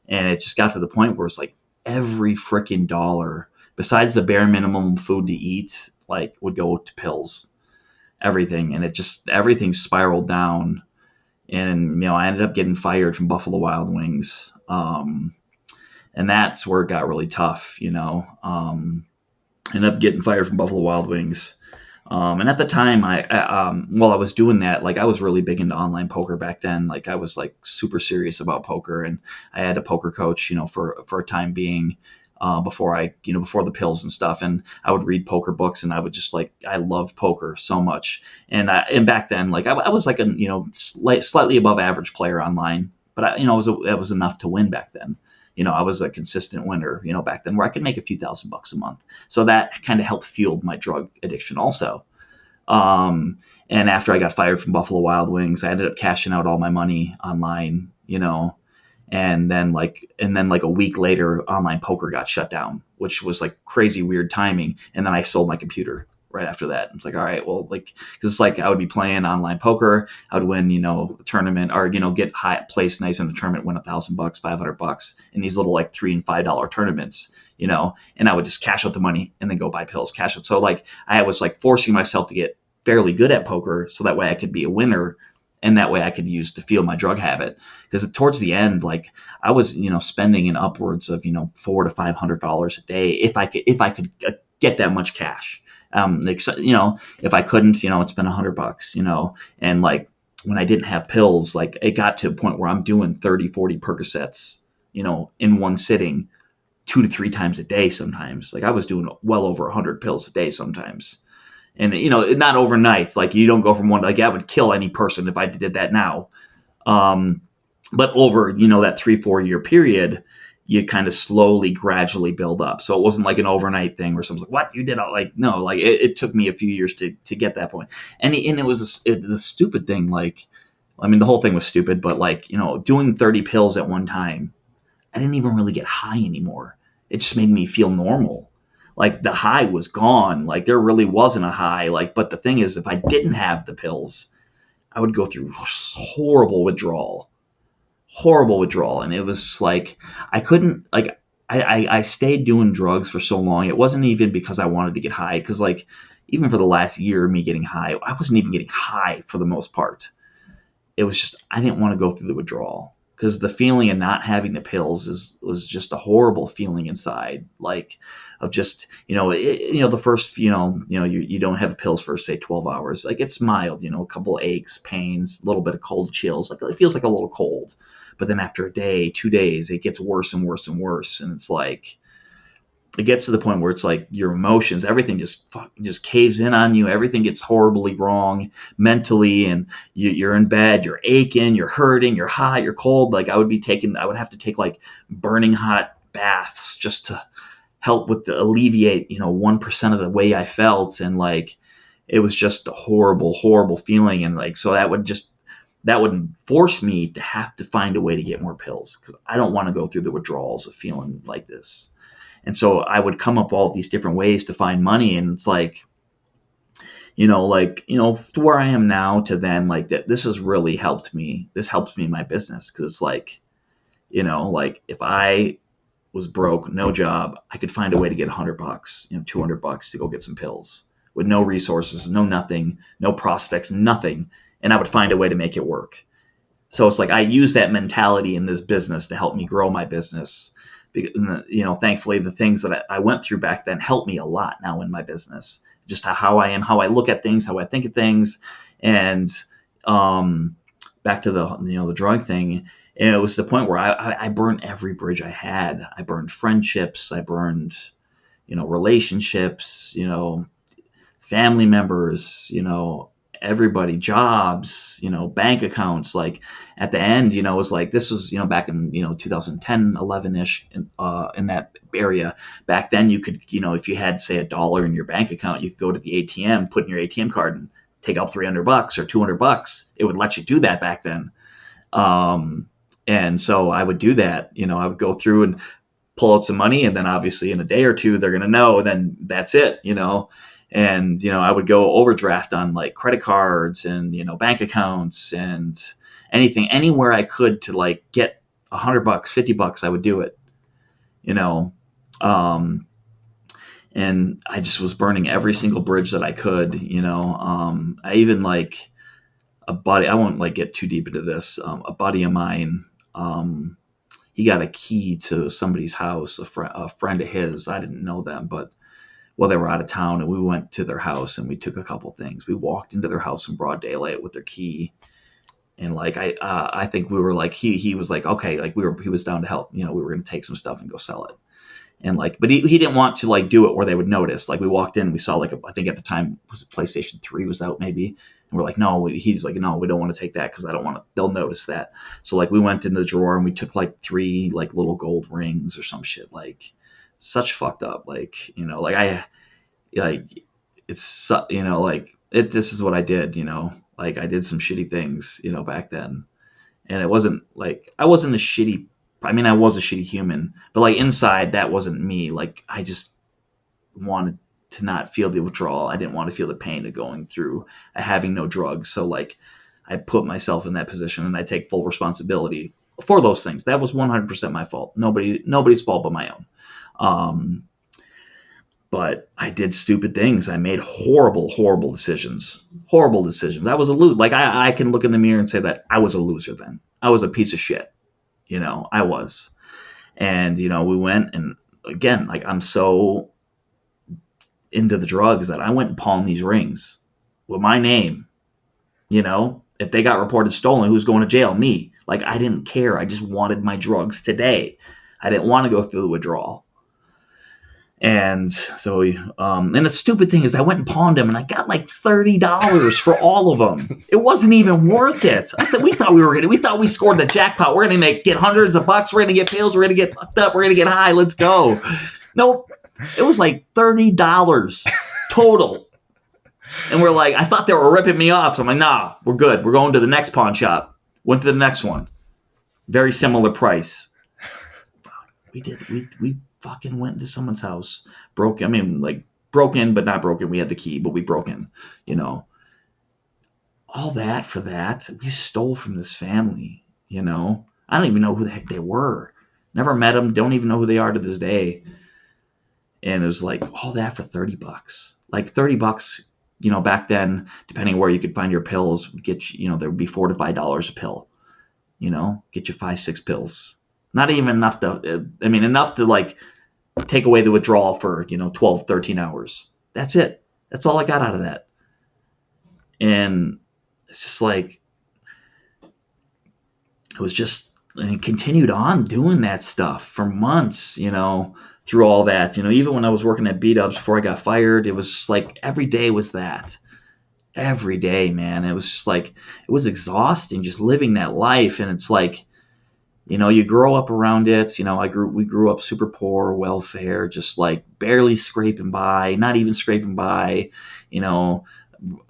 And it just got to the point where it's like every freaking dollar, besides the bare minimum food to eat, like would go to pills, everything. And everything spiraled down. And, I ended up getting fired from Buffalo Wild Wings. And that's where it got really tough, ended up getting fired from Buffalo Wild Wings. And at the time, while I was doing that, like I was really big into online poker back then. Like I was like super serious about poker, and I had a poker coach, for a time being, before the pills and stuff. And I would read poker books, and I would just like I loved poker so much. And back then, like I was like a slightly above average player online, but it was enough to win back then. I was a consistent winner, back then where I could make a few $1,000s a month. So that kind of helped fuel my drug addiction also. And after I got fired from Buffalo Wild Wings, I ended up cashing out all my money online, and then like a week later, online poker got shut down, which was like crazy weird timing. And then I sold my computer right after that. It's like, all right, well, like, because it's like I would be playing online poker, I would win, a tournament, or get high, place nice in the tournament, win $1,000, $500 in these little like $3 and $5 tournaments, and I would just cash out the money and then go buy pills, cash it. So like I was like forcing myself to get fairly good at poker, so that way I could be a winner, and that way I could use to fuel my drug habit. Because towards the end, like I was, spending in upwards of $400 to $500 a day if I could get that much cash. If I couldn't, it's been $100, and like when I didn't have pills, like it got to a point where I'm doing 30, 40 Percocets, in one sitting 2 to 3 times a day sometimes. Like I was doing well over 100 pills a day sometimes. And, not overnight. Like you don't go from one, like I would kill any person if I did that now. But over, that 3-4 year period, you kind of slowly, gradually build up. So it wasn't like an overnight thing where someone's like, what, you did all, like, no, like it took me a few years to get that point. And it was the stupid thing. Like, I mean, the whole thing was stupid, but like, doing 30 pills at one time, I didn't even really get high anymore. It just made me feel normal. Like the high was gone. Like there really wasn't a high. Like, but the thing is, if I didn't have the pills, I would go through horrible withdrawal. And it was like, I couldn't, like, I stayed doing drugs for so long. It wasn't even because I wanted to get high. Cause like, even for the last year of me getting high, I wasn't even getting high for the most part. It was just, I didn't want to go through the withdrawal. Because the feeling of not having the pills was just a horrible feeling inside, like of just the first you don't have the pills for say 12 hours, like it's mild, a couple of aches, pains, a little bit of cold chills, like it feels like a little cold, but then after a day, 2 days, it gets worse and worse and worse, and it's like it gets to the point where it's like your emotions, everything just caves in on you. Everything gets horribly wrong mentally, and you're in bed, you're aching, you're hurting, you're hot, you're cold. Like I would have to take like burning hot baths just to help with the alleviate 1% of the way I felt, and like it was just a horrible feeling, and like so that would force me to have to find a way to get more pills because I don't want to go through the withdrawals of feeling like this. And so I would come up all these different ways to find money. And it's like, to where I am now to then, like that, this has really helped me. This helps me in my business. Cause like, like if I was broke, no job, I could find a way to get $100, $200 to go get some pills with no resources, no nothing, no prospects, nothing. And I would find a way to make it work. So it's like, I use that mentality in this business to help me grow my business. Thankfully, the things that I went through back then helped me a lot now in my business. Just how I am, how I look at things, how I think of things, and back to the drug thing. And it was the point where I burned every bridge I had. I burned friendships. I burned, relationships. Family members. Everybody, jobs, bank accounts. Like at the end, it was like, this was, back in, 2010, 11-ish in that area. Back then you could, if you had say $1 in your bank account, you could go to the ATM, put in your ATM card and take out $300 or $200. It would let you do that back then. And so I would do that, I would go through and pull out some money, and then obviously in a day or two, they're going to know, and then that's it, And, I would go overdraft on like credit cards and, bank accounts and anything, anywhere I could to like get $100, $50, I would do it, and I just was burning every single bridge that I could, I even like a buddy, I won't like get too deep into this. A buddy of mine, he got a key to somebody's house, a friend of his. I didn't know them, but well, they were out of town, and we went to their house and we took a couple things. We walked into their house in broad daylight with their key. And like, I think we were like, he was like, okay, like he was down to help, we were going to take some stuff and go sell it. And like, but he didn't want to like do it where they would notice. Like we walked in, we saw like, I think at the time was it PlayStation 3 was out maybe. And we're like, no, he's like, no, we don't want to take that, 'cause I don't want to, they'll notice that. So like we went into the drawer and we took like 3 like little gold rings or some shit, like such fucked up. Like, like like it's, like this is what I did, like I did some shitty things, back then. And it wasn't like, I wasn't a shitty, I mean, I was a shitty human, but like inside that wasn't me. Like I just wanted to not feel the withdrawal. I didn't want to feel the pain of going through having no drugs. So like I put myself in that position and I take full responsibility for those things. That was 100% my fault. Nobody's fault but my own. But I did stupid things. I made horrible decisions. Horrible decisions. I was a loser. Like I can look in the mirror and say that I was a loser then. I was a piece of shit. I was. And, we went, and again, like I'm so into the drugs that I went and pawned these rings with my name. If they got reported stolen, who's going to jail? Me. Like I didn't care. I just wanted my drugs today. I didn't want to go through the withdrawal. And so, and the stupid thing is I went and pawned them and I got like $30 for all of them. It wasn't even worth it. We thought we scored the jackpot. We're going to get hundreds of bucks. We're going to get pills. We're going to get fucked up. We're going to get high. Let's go. Nope. It was like $30 total. And we're like, I thought they were ripping me off. So I'm like, nah, we're good. We're going to the next pawn shop. Went to the next one. Very similar price. We fucking went into someone's house, broke in, but not broken. We had the key, but we broke in, all that for that. We stole from this family, I don't even know who the heck they were. Never met them. Don't even know who they are to this day. And it was like all that for $30, like $30, back then, depending where you could find your pills, get you, there would be $4 to $5 a pill, get you 5-6 pills. Not even enough enough to like take away the withdrawal for, 12, 13 hours. That's it. That's all I got out of that. And it's just like, it was just, and continued on doing that stuff for months, through all that, even when I was working at B-Dubs before I got fired, it was like every day was that. Every day, man. It was just like, it was exhausting just living that life. And it's like, you grow up around it. We grew up super poor, welfare, just like barely scraping by, not even scraping by,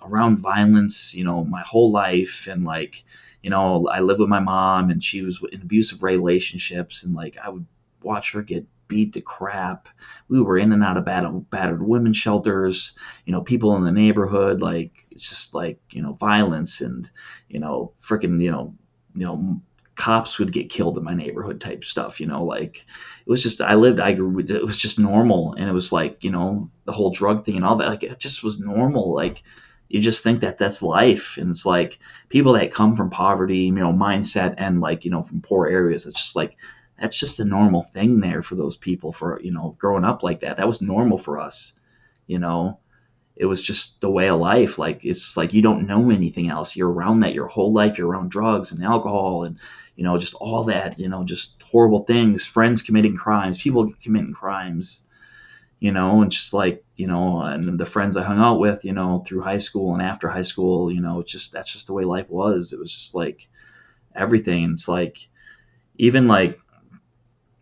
around violence, my whole life. And like, I lived with my mom and she was in abusive relationships, and like I would watch her get beat to crap. We were in and out of battered women's shelters, people in the neighborhood, like it's just like, violence and, freaking, cops would get killed in my neighborhood type stuff, like it was just, I grew, it was just normal. And it was like, the whole drug thing and all that, like it just was normal. Like you just think that that's life. And it's like people that come from poverty, mindset, and like, from poor areas, it's just like, that's just a normal thing there for those people, for, growing up like that. That was normal for us, It was just the way of life. Like, it's like you don't know anything else. You're around that your whole life. You're around drugs and alcohol and, just all that, just horrible things, friends committing crimes, people committing crimes, and just like, and the friends I hung out with, through high school and after high school, that's just the way life was. It was just like everything. It's like, even like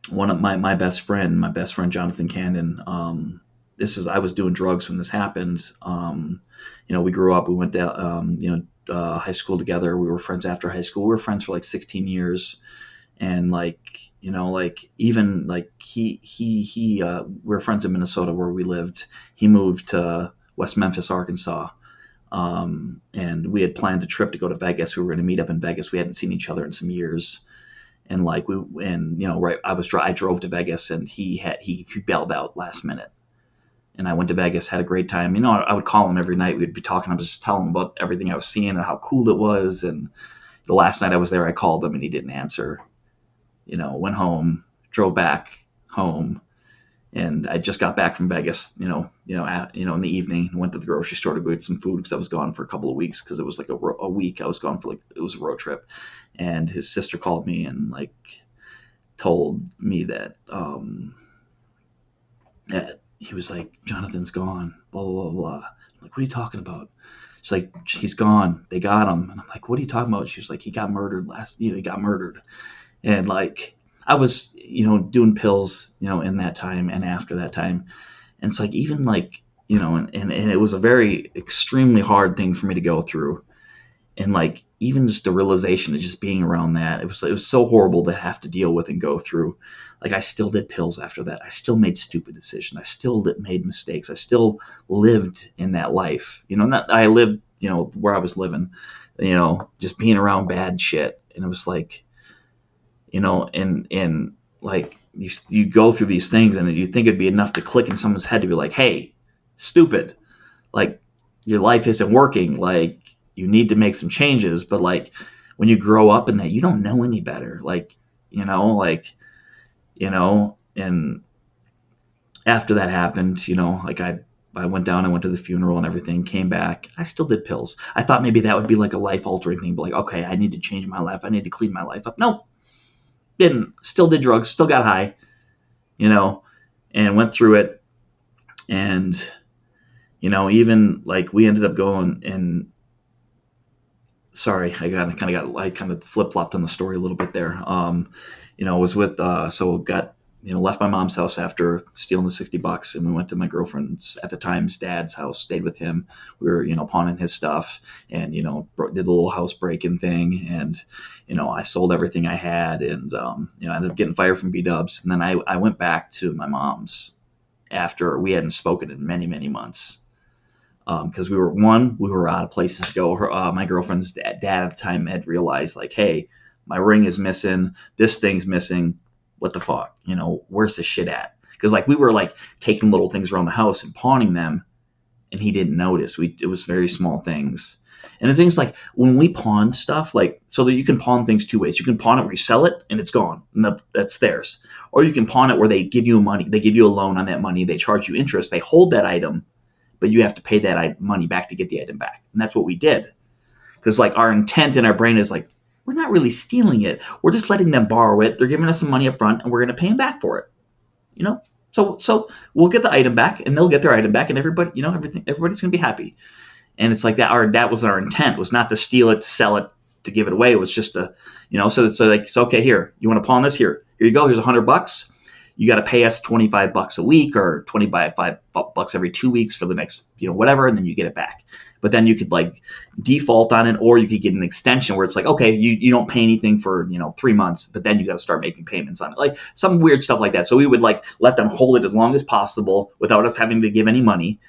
one of my best friend, Jonathan Candon, I was doing drugs when this happened. We grew up, we went to, high school together. We were friends after high school. We were friends for like 16 years. And like, even like we were friends in Minnesota where we lived. He moved to West Memphis, Arkansas. And we had planned a trip to go to Vegas. We were going to meet up in Vegas. We hadn't seen each other in some years. And like, I drove to Vegas and he bailed out last minute. And I went to Vegas, had a great time. I would call him every night. We'd be talking. I was just telling him about everything I was seeing and how cool it was. And the last night I was there, I called him and he didn't answer. Went home, drove back home, And I just got back from Vegas, in the evening, and went to the grocery store to go get some food because I was gone for a couple of weeks because it was like a week. I was gone for it was a road trip, and his sister called me and like told me that he was like, Jonathan's gone, blah blah blah blah. I'm like, what are you talking about? She's like, he's gone. They got him. And I'm like, what are you talking about? She was like, he got murdered he got murdered. And like, I was, doing pills, in that time and after that time. And it's like, even like, and it was a very extremely hard thing for me to go through. And like, even just the realization of just being around that, it was so horrible to have to deal with and go through. Like, I still did pills after that. I still made stupid decisions. I still made mistakes. I still lived in that life. I lived, where I was living, just being around bad shit. And it was like, and like you go through these things and you think it'd be enough to click in someone's head to be like, hey, stupid, like your life isn't working. Like, you need to make some changes. But like, when you grow up in that, you don't know any better. And after that happened, like I went down, I went to the funeral and everything, came back. I still did pills. I thought maybe that would be like a life altering thing, but like, okay, I need to change my life. I need to clean my life up. No, didn't. Still did drugs, still got high, and went through it. And, even like we ended up going and, sorry, I kind of flip flopped on the story a little bit there. Was with, so got, left my mom's house after stealing the $60, and we went to my girlfriend's, at the time's dad's house, stayed with him. We were, pawning his stuff and, did the little house break-in thing. And, I sold everything I had, and, I ended up getting fired from B-Dubs. And then I went back to my mom's after we hadn't spoken in many, many months. Because we were out of places to go. My girlfriend's dad at the time had realized, like, hey, my ring is missing. This thing's missing. What the fuck? Where's the shit at? Because like we were like taking little things around the house and pawning them, and he didn't notice. It was very small things. And the things like when we pawn stuff, like, so that you can pawn things two ways. You can pawn it where you sell it and it's gone, and that's theirs. Or you can pawn it where they give you money. They give you a loan on that money. They charge you interest. They hold that item, but you have to pay that money back to get the item back. And that's what we did. Because like our intent in our brain is like, we're not really stealing it. We're just letting them borrow it. They're giving us some money up front, and we're going to pay them back for it. So we'll get the item back, and they'll get their item back, and everybody, everybody's going to be happy. And it's like that. That was our intent, was not to steal it, to sell it, to give it away. It was just so okay, here, you want to pawn this? Here you go. Here's $100. You got to pay us $25 a week or $25 every 2 weeks for the next, whatever, and then you get it back. But then you could like default on it, or you could get an extension where it's like, okay, you don't pay anything for 3 months, but then you got to start making payments on it, like some weird stuff like that. So we would like let them hold it as long as possible without us having to give any money.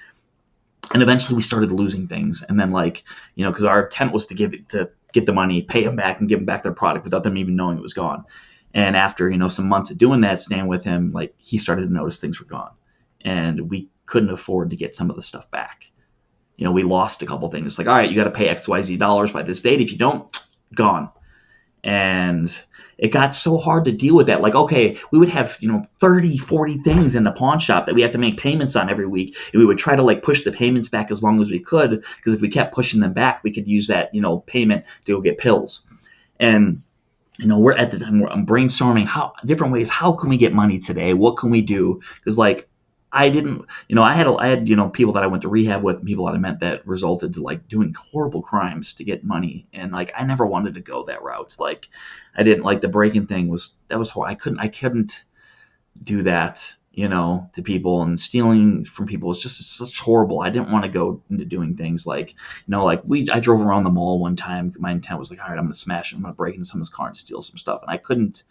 And eventually we started losing things, and then like because our intent was to get the money, pay them back, and give them back their product without them even knowing it was gone. And after some months of doing that, staying with him, like he started to notice things were gone, and we couldn't afford to get some of the stuff back. We lost a couple things. Like, all right, you got to pay XYZ dollars by this date. If you don't, gone. And it got so hard to deal with that. Like, okay, we would have 30, 40 things in the pawn shop that we have to make payments on every week, and we would try to like push the payments back as long as we could, because if we kept pushing them back, we could use that payment to go get pills. And we're at the time where I'm brainstorming different ways. How can we get money today? What can we do? Because like I didn't, I had people that I went to rehab with, and people that I met that resulted to like doing horrible crimes to get money. And like, I never wanted to go that route. Like I didn't like the breaking thing was horrible. I couldn't do that, to people, and stealing from people was just such horrible. I didn't want to go into doing things like, I drove around the mall one time. My intent was like, all right, I'm going to smash it. I'm going to break into someone's car and steal some stuff. And I couldn't,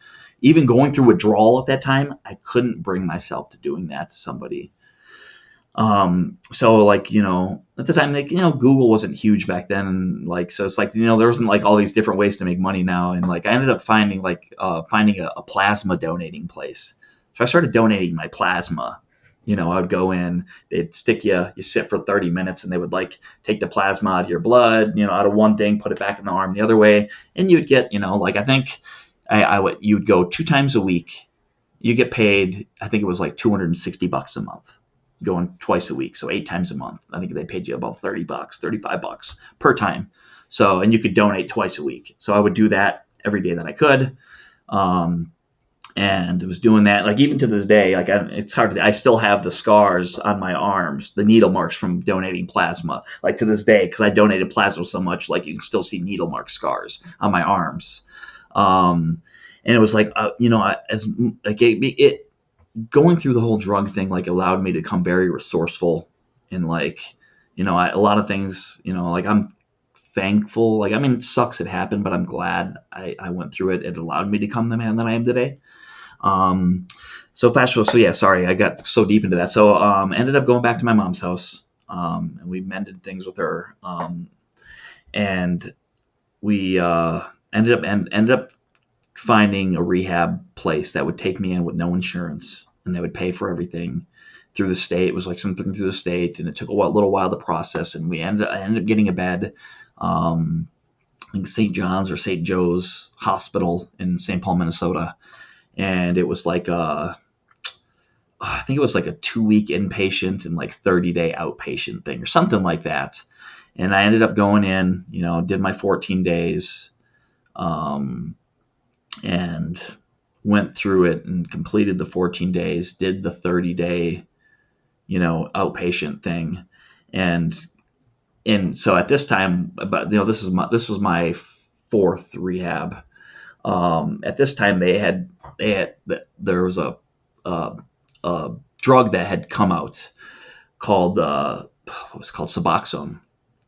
even going through withdrawal at that time, I couldn't bring myself to doing that to somebody. So like, at the time, like, Google wasn't huge back then. And like, so it's like, there wasn't like all these different ways to make money now. And like, I ended up finding a plasma donating place. So I started donating my plasma. I would go in, they'd stick you sit for 30 minutes, and they would like take the plasma out of your blood, out of one thing, put it back in the arm the other way. And you'd get, like, I think you'd go 2 times a week you get paid, I think it was like $260 a month, going twice a week. So 8 times a month. I think they paid you about $30, $35 per time. So, and you could donate twice a week. So I would do that every day that I could. And it was doing that, like, even to this day, like, it's hard I still have the scars on my arms, the needle marks from donating plasma, like, to this day, because I donated plasma so much, like, you can still see needle mark scars on my arms. And it was like, it going through the whole drug thing, like, allowed me to become very resourceful, and, like, a lot of things, like, I'm thankful. Like, I mean, it sucks it happened, but I'm glad I went through it. It allowed me to become the man that I am today. So fast forward. So yeah, sorry, I got so deep into that. So ended up going back to my mom's house, and we mended things with her, and we ended up finding a rehab place that would take me in with no insurance, and they would pay for everything through the state. It was like something through the state, and it took a little while to process, and I ended up getting a bed. I think St. John's or St. Joe's Hospital in St. Paul, Minnesota. And it was like I think it was like a 2-week inpatient and like 30-day outpatient thing or something like that. And I ended up going in, did my 14 days, and went through it and completed the 14 days, did the 30-day, outpatient thing. And so at this time, but this was my 4th rehab. At this time, there was a drug that had come out called what was it called, Suboxone,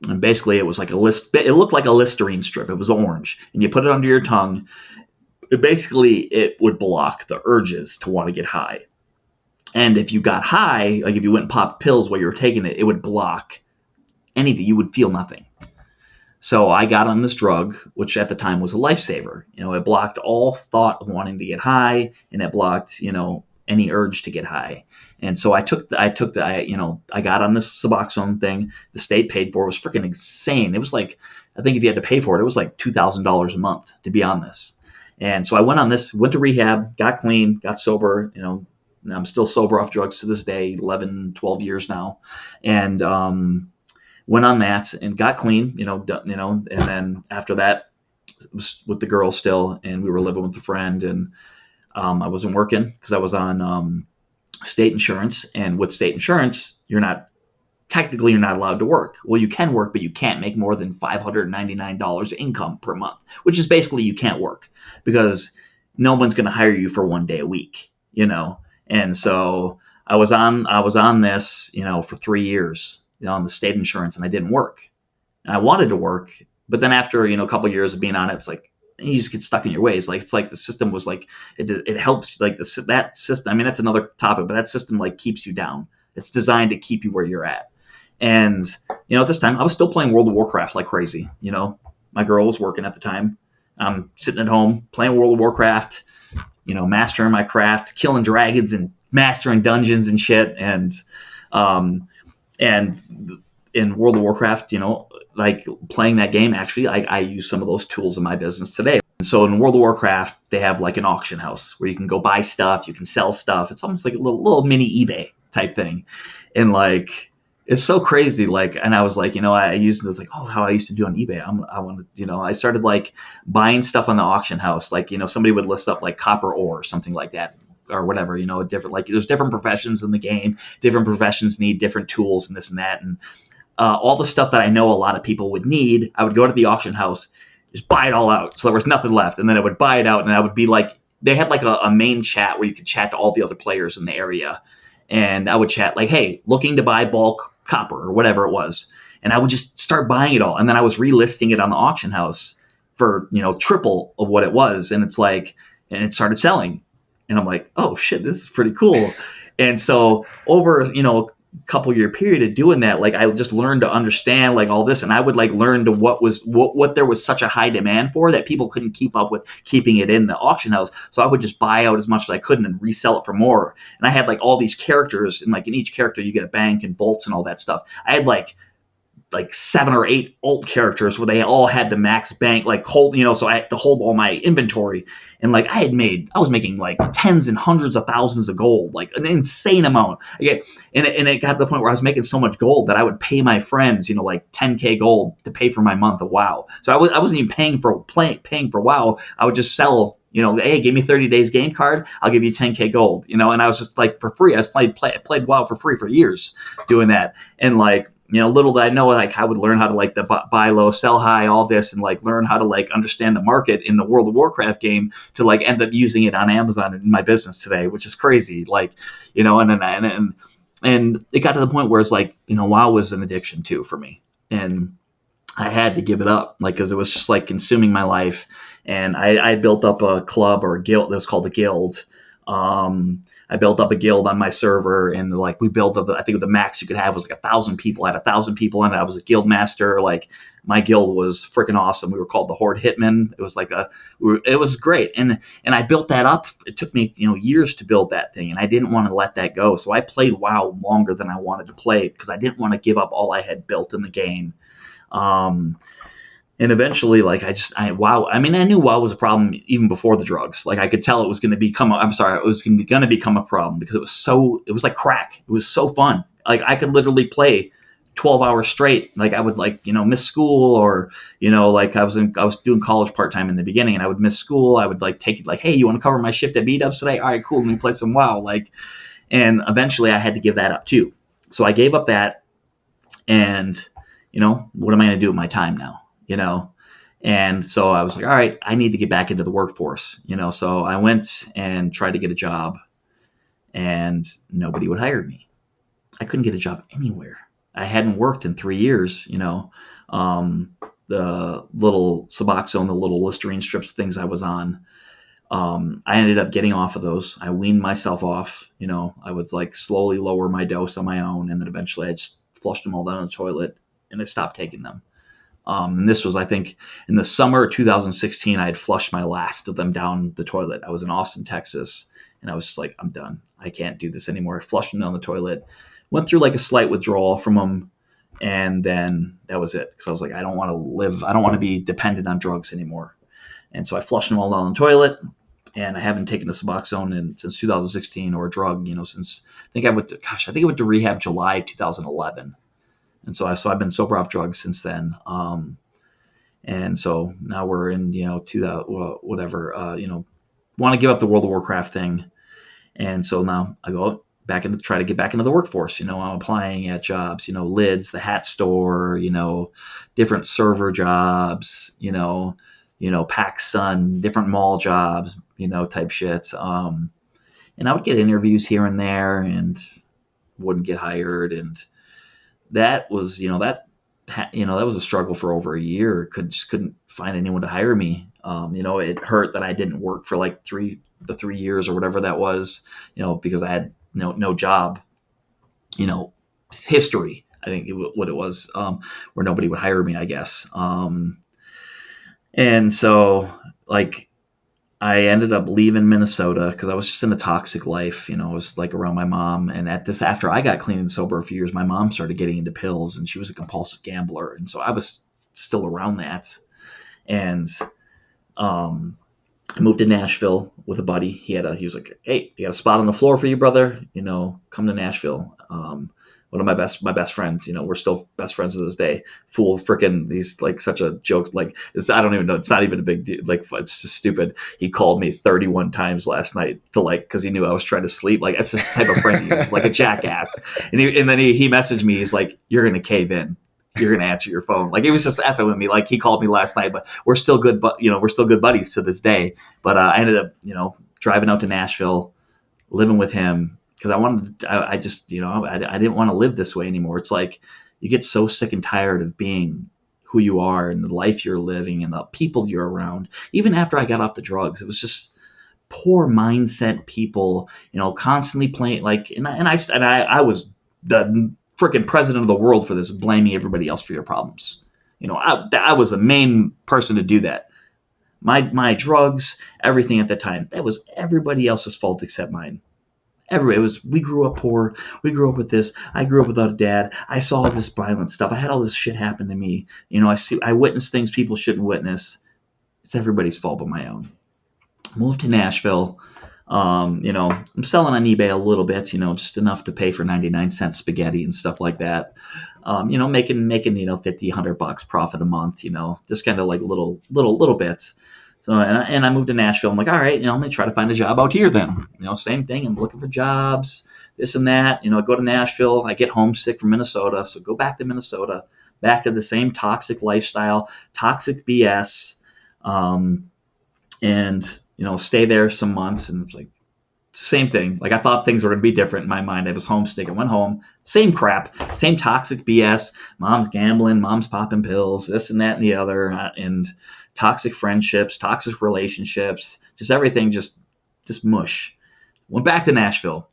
and basically it was like it looked like a Listerine strip. It was orange, and you put it under your tongue. It would block the urges to want to get high, and if you got high, like if you went and popped pills while you were taking it, it would block anything. You would feel nothing. So I got on this drug, which at the time was a lifesaver. It blocked all thought of wanting to get high, and it blocked, any urge to get high. And so I got on this Suboxone thing. The state paid for it. It was freaking insane. It was like, I think if you had to pay for it, it was like $2,000 a month to be on this. And so I went on this, went to rehab, got clean, got sober. And I'm still sober off drugs to this day, 11, 12 years now. And, went on that and got clean, and then after that was with the girl still, and we were living with a friend, and I wasn't working because I was on state insurance, and with state insurance, you're not allowed to work. Well, you can work, but you can't make more than $599 income per month, which is basically you can't work because no one's going to hire you for 1 day a week, and so I was on this, for 3 years. On the state insurance, and I didn't work. And I wanted to work, but then after a couple of years of being on it, it's like you just get stuck in your ways. Like it's like the system was like it helps, like that system. I mean, that's another topic, but that system like keeps you down. It's designed to keep you where you're at. And at this time, I was still playing World of Warcraft like crazy. My girl was working at the time. I'm sitting at home playing World of Warcraft. Mastering my craft, killing dragons and mastering dungeons and shit. And in World of Warcraft, like playing that game, actually, I use some of those tools in my business today. And so in World of Warcraft, they have like an auction house where you can go buy stuff, you can sell stuff. It's almost like a little mini eBay type thing. And like, it's so crazy. Like, and I was like, I used it as like, how I used to do on eBay. I started like buying stuff on the auction house. Like, somebody would list up like copper ore or something like that, or whatever, different, like there's different professions in the game. Different professions need different tools and this and that. And all the stuff that I know a lot of people would need, I would go to the auction house, just buy it all out. So there was nothing left. And then I would buy it out, and I would be like, they had like a main chat where you could chat to all the other players in the area. And I would chat like, hey, looking to buy bulk copper or whatever it was. And I would just start buying it all. And then I was relisting it on the auction house for, triple of what it was. And it's like, and it started selling. And I'm like, oh shit, this is pretty cool. And so over, a couple year period of doing that, like I just learned to understand like all this, and I would like learn to what there was such a high demand for that people couldn't keep up with keeping it in the auction house. So I would just buy out as much as I could and then resell it for more. And I had like all these characters, and like in each character you get a bank and vaults and all that stuff. I had like like 7 or 8 alt characters where they all had the max bank, like hold, so I had to hold all my inventory. And like I was making like tens and hundreds of thousands of gold, like an insane amount. Okay. And it got to the point where I was making so much gold that I would pay my friends, like 10K gold to pay for my month of WoW. So I wasn't even paying for WoW. I would just sell, hey, give me 30 days game card. I'll give you 10K gold, and I was just like for free. I was played WoW for free for years doing that. And like, little did I know, like I would learn how to like the buy low, sell high, all this, and like learn how to like understand the market in the World of Warcraft game to like end up using it on Amazon in my business today, which is crazy. Like, and it got to the point where it's like, WoW was an addiction too for me, and I had to give it up, like because it was just like consuming my life. And I built up a club or a guild that was called a guild. I built up a guild on my server, and like we built up, I think the max you could have was like 1,000 people. I had 1,000 people in it. I was a guild master. Like my guild was freaking awesome. We were called the Horde Hitmen. It was like it was great. And I built that up. It took me, years to build that thing, and I didn't want to let that go. So I played WoW longer than I wanted to play because I didn't want to give up all I had built in the game. And eventually, like WoW. I mean, I knew WoW was a problem even before the drugs. Like I could tell it was going to become. It was going to become a problem because it was like crack. It was so fun. Like I could literally play 12 hours straight. Like I would miss school, or like I was doing college part time in the beginning, and I would miss school. I would like take it like, hey, you want to cover my shift at B-Dubs today? All right, cool. Let me play some WoW. Like, and eventually I had to give that up too. So I gave up that, and what am I going to do with my time now? And so I was like, all right, I need to get back into the workforce, so I went and tried to get a job, and nobody would hire me. I couldn't get a job anywhere. I hadn't worked in 3 years, the little Suboxone, the little Listerine strips things I was on. I ended up getting off of those. I weaned myself off, I would like slowly lower my dose on my own. And then eventually I just flushed them all down the toilet, and I stopped taking them. And this was, I think, in the summer of 2016, I had flushed my last of them down the toilet. I was in Austin, Texas, and I was just like, I'm done. I can't do this anymore. I flushed them down the toilet, went through like a slight withdrawal from them, and then that was it. Because I was like, I don't want to live. I don't want to be dependent on drugs anymore. And so I flushed them all down the toilet, and I haven't taken a Suboxone since 2016 or a drug, since I think I went to Rehab July 2011. And so I've been sober off drugs since then. And so now we're in, want to give up the World of Warcraft thing. And so now I go back into try to get back into the workforce. I'm applying at jobs, Lids, the hat store, different server jobs, PAX Sun, different mall jobs, type shit. And I would get interviews here and there and wouldn't get hired. And that was, that was a struggle for over a year. Couldn't find anyone to hire me. It hurt that I didn't work for like 3 years or whatever that was, because I had no job, history, I think what it was, where nobody would hire me, I guess. And so like, I ended up leaving Minnesota because I was just in a toxic life. I was like around my mom. And after I got clean and sober a few years, my mom started getting into pills, and she was a compulsive gambler. And so I was still around that. And I moved to Nashville with a buddy. He was like, hey, you got a spot on the floor for you, brother? Come to Nashville. One of my best friends, we're still best friends to this day. Fool, freaking, he's like such a joke. Like, I don't even know. It's not even a big deal. Like, it's just stupid. He called me 31 times last night because he knew I was trying to sleep. Like, that's just the type of friend he is, like a jackass. And then he messaged me. He's like, you're going to cave in. You're going to answer your phone. Like, he was just effing with me. Like, he called me last night, but we're still good. But we're still good buddies to this day. But I ended up, driving out to Nashville, living with him. Because I didn't want to live this way anymore. It's like you get so sick and tired of being who you are and the life you're living and the people you're around. Even after I got off the drugs, it was just poor mindset people, constantly playing like, and I was the freaking president of the world for this, blaming everybody else for your problems. I was the main person to do that. My drugs, everything at the time, that was everybody else's fault except mine. we grew up poor. We grew up with this. I grew up without a dad. I saw this violent stuff. I had all this shit happen to me. I witnessed things people shouldn't witness. It's everybody's fault but my own. Moved to Nashville. I'm selling on eBay a little bit, just enough to pay for 99-cent spaghetti and stuff like that. Making $50-$100 profit a month, just kind of like little bits. So, and I moved to Nashville. I'm like, all right, I'm going to try to find a job out here then. Same thing. I'm looking for jobs, this and that. I go to Nashville. I get homesick from Minnesota. So go back to Minnesota, back to the same toxic lifestyle, toxic BS, and stay there some months. And it's like, same thing. Like I thought things were going to be different in my mind. I was homesick. I went home. Same crap. Same toxic BS. Mom's gambling. Mom's popping pills. This and that and the other. And toxic friendships, toxic relationships, just everything, just mush. Went back to Nashville.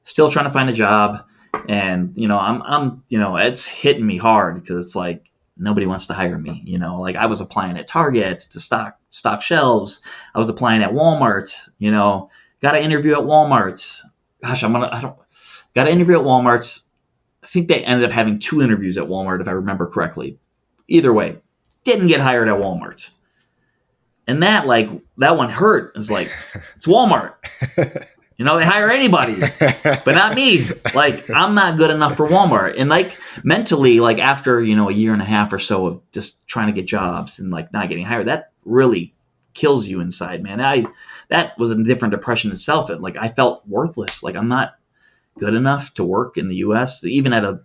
Still trying to find a job. And, I'm it's hitting me hard because it's like nobody wants to hire me. Like I was applying at Target to stock shelves. I was applying at Walmart, got an interview at Walmart. Gosh, got an interview at Walmart. I think they ended up having 2 interviews at Walmart, if I remember correctly. Either way, didn't get hired at Walmart. And that one hurt. It's like, it's Walmart. They hire anybody, but not me. Like, I'm not good enough for Walmart. And mentally, after, a year and a half or so of just trying to get jobs and not getting hired, that really kills you inside, man. That was a different depression itself. I felt worthless. I'm not good enough to work in the U.S. Even at a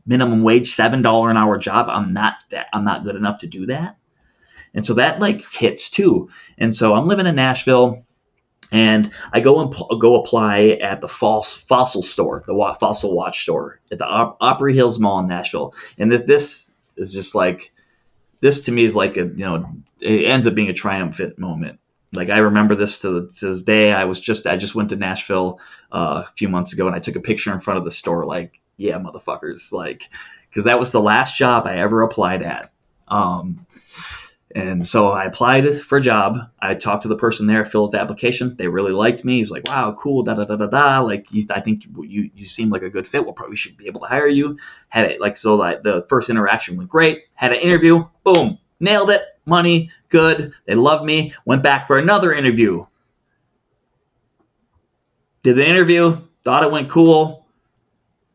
minimum wage $7 an hour job. I'm not good enough to do that. And so that hits too. And so I'm living in Nashville, and I go apply at the Fossil store, the Fossil watch store at the Opry Hills Mall in Nashville. And this is just this to me is it ends up being a triumphant moment. I remember this to this day. I just went to Nashville a few months ago, and I took a picture in front of the store. Yeah, motherfuckers. Because that was the last job I ever applied at. And so I applied for a job. I talked to the person there, filled out the application. They really liked me. He was like, wow, cool, da-da-da-da-da. I think you seem like a good fit. We'll probably should be able to hire you. Had it the first interaction went great. Had an interview. Boom. Nailed it. Money. Good. They loved me. Went back for another interview. Did the interview. Thought it went cool.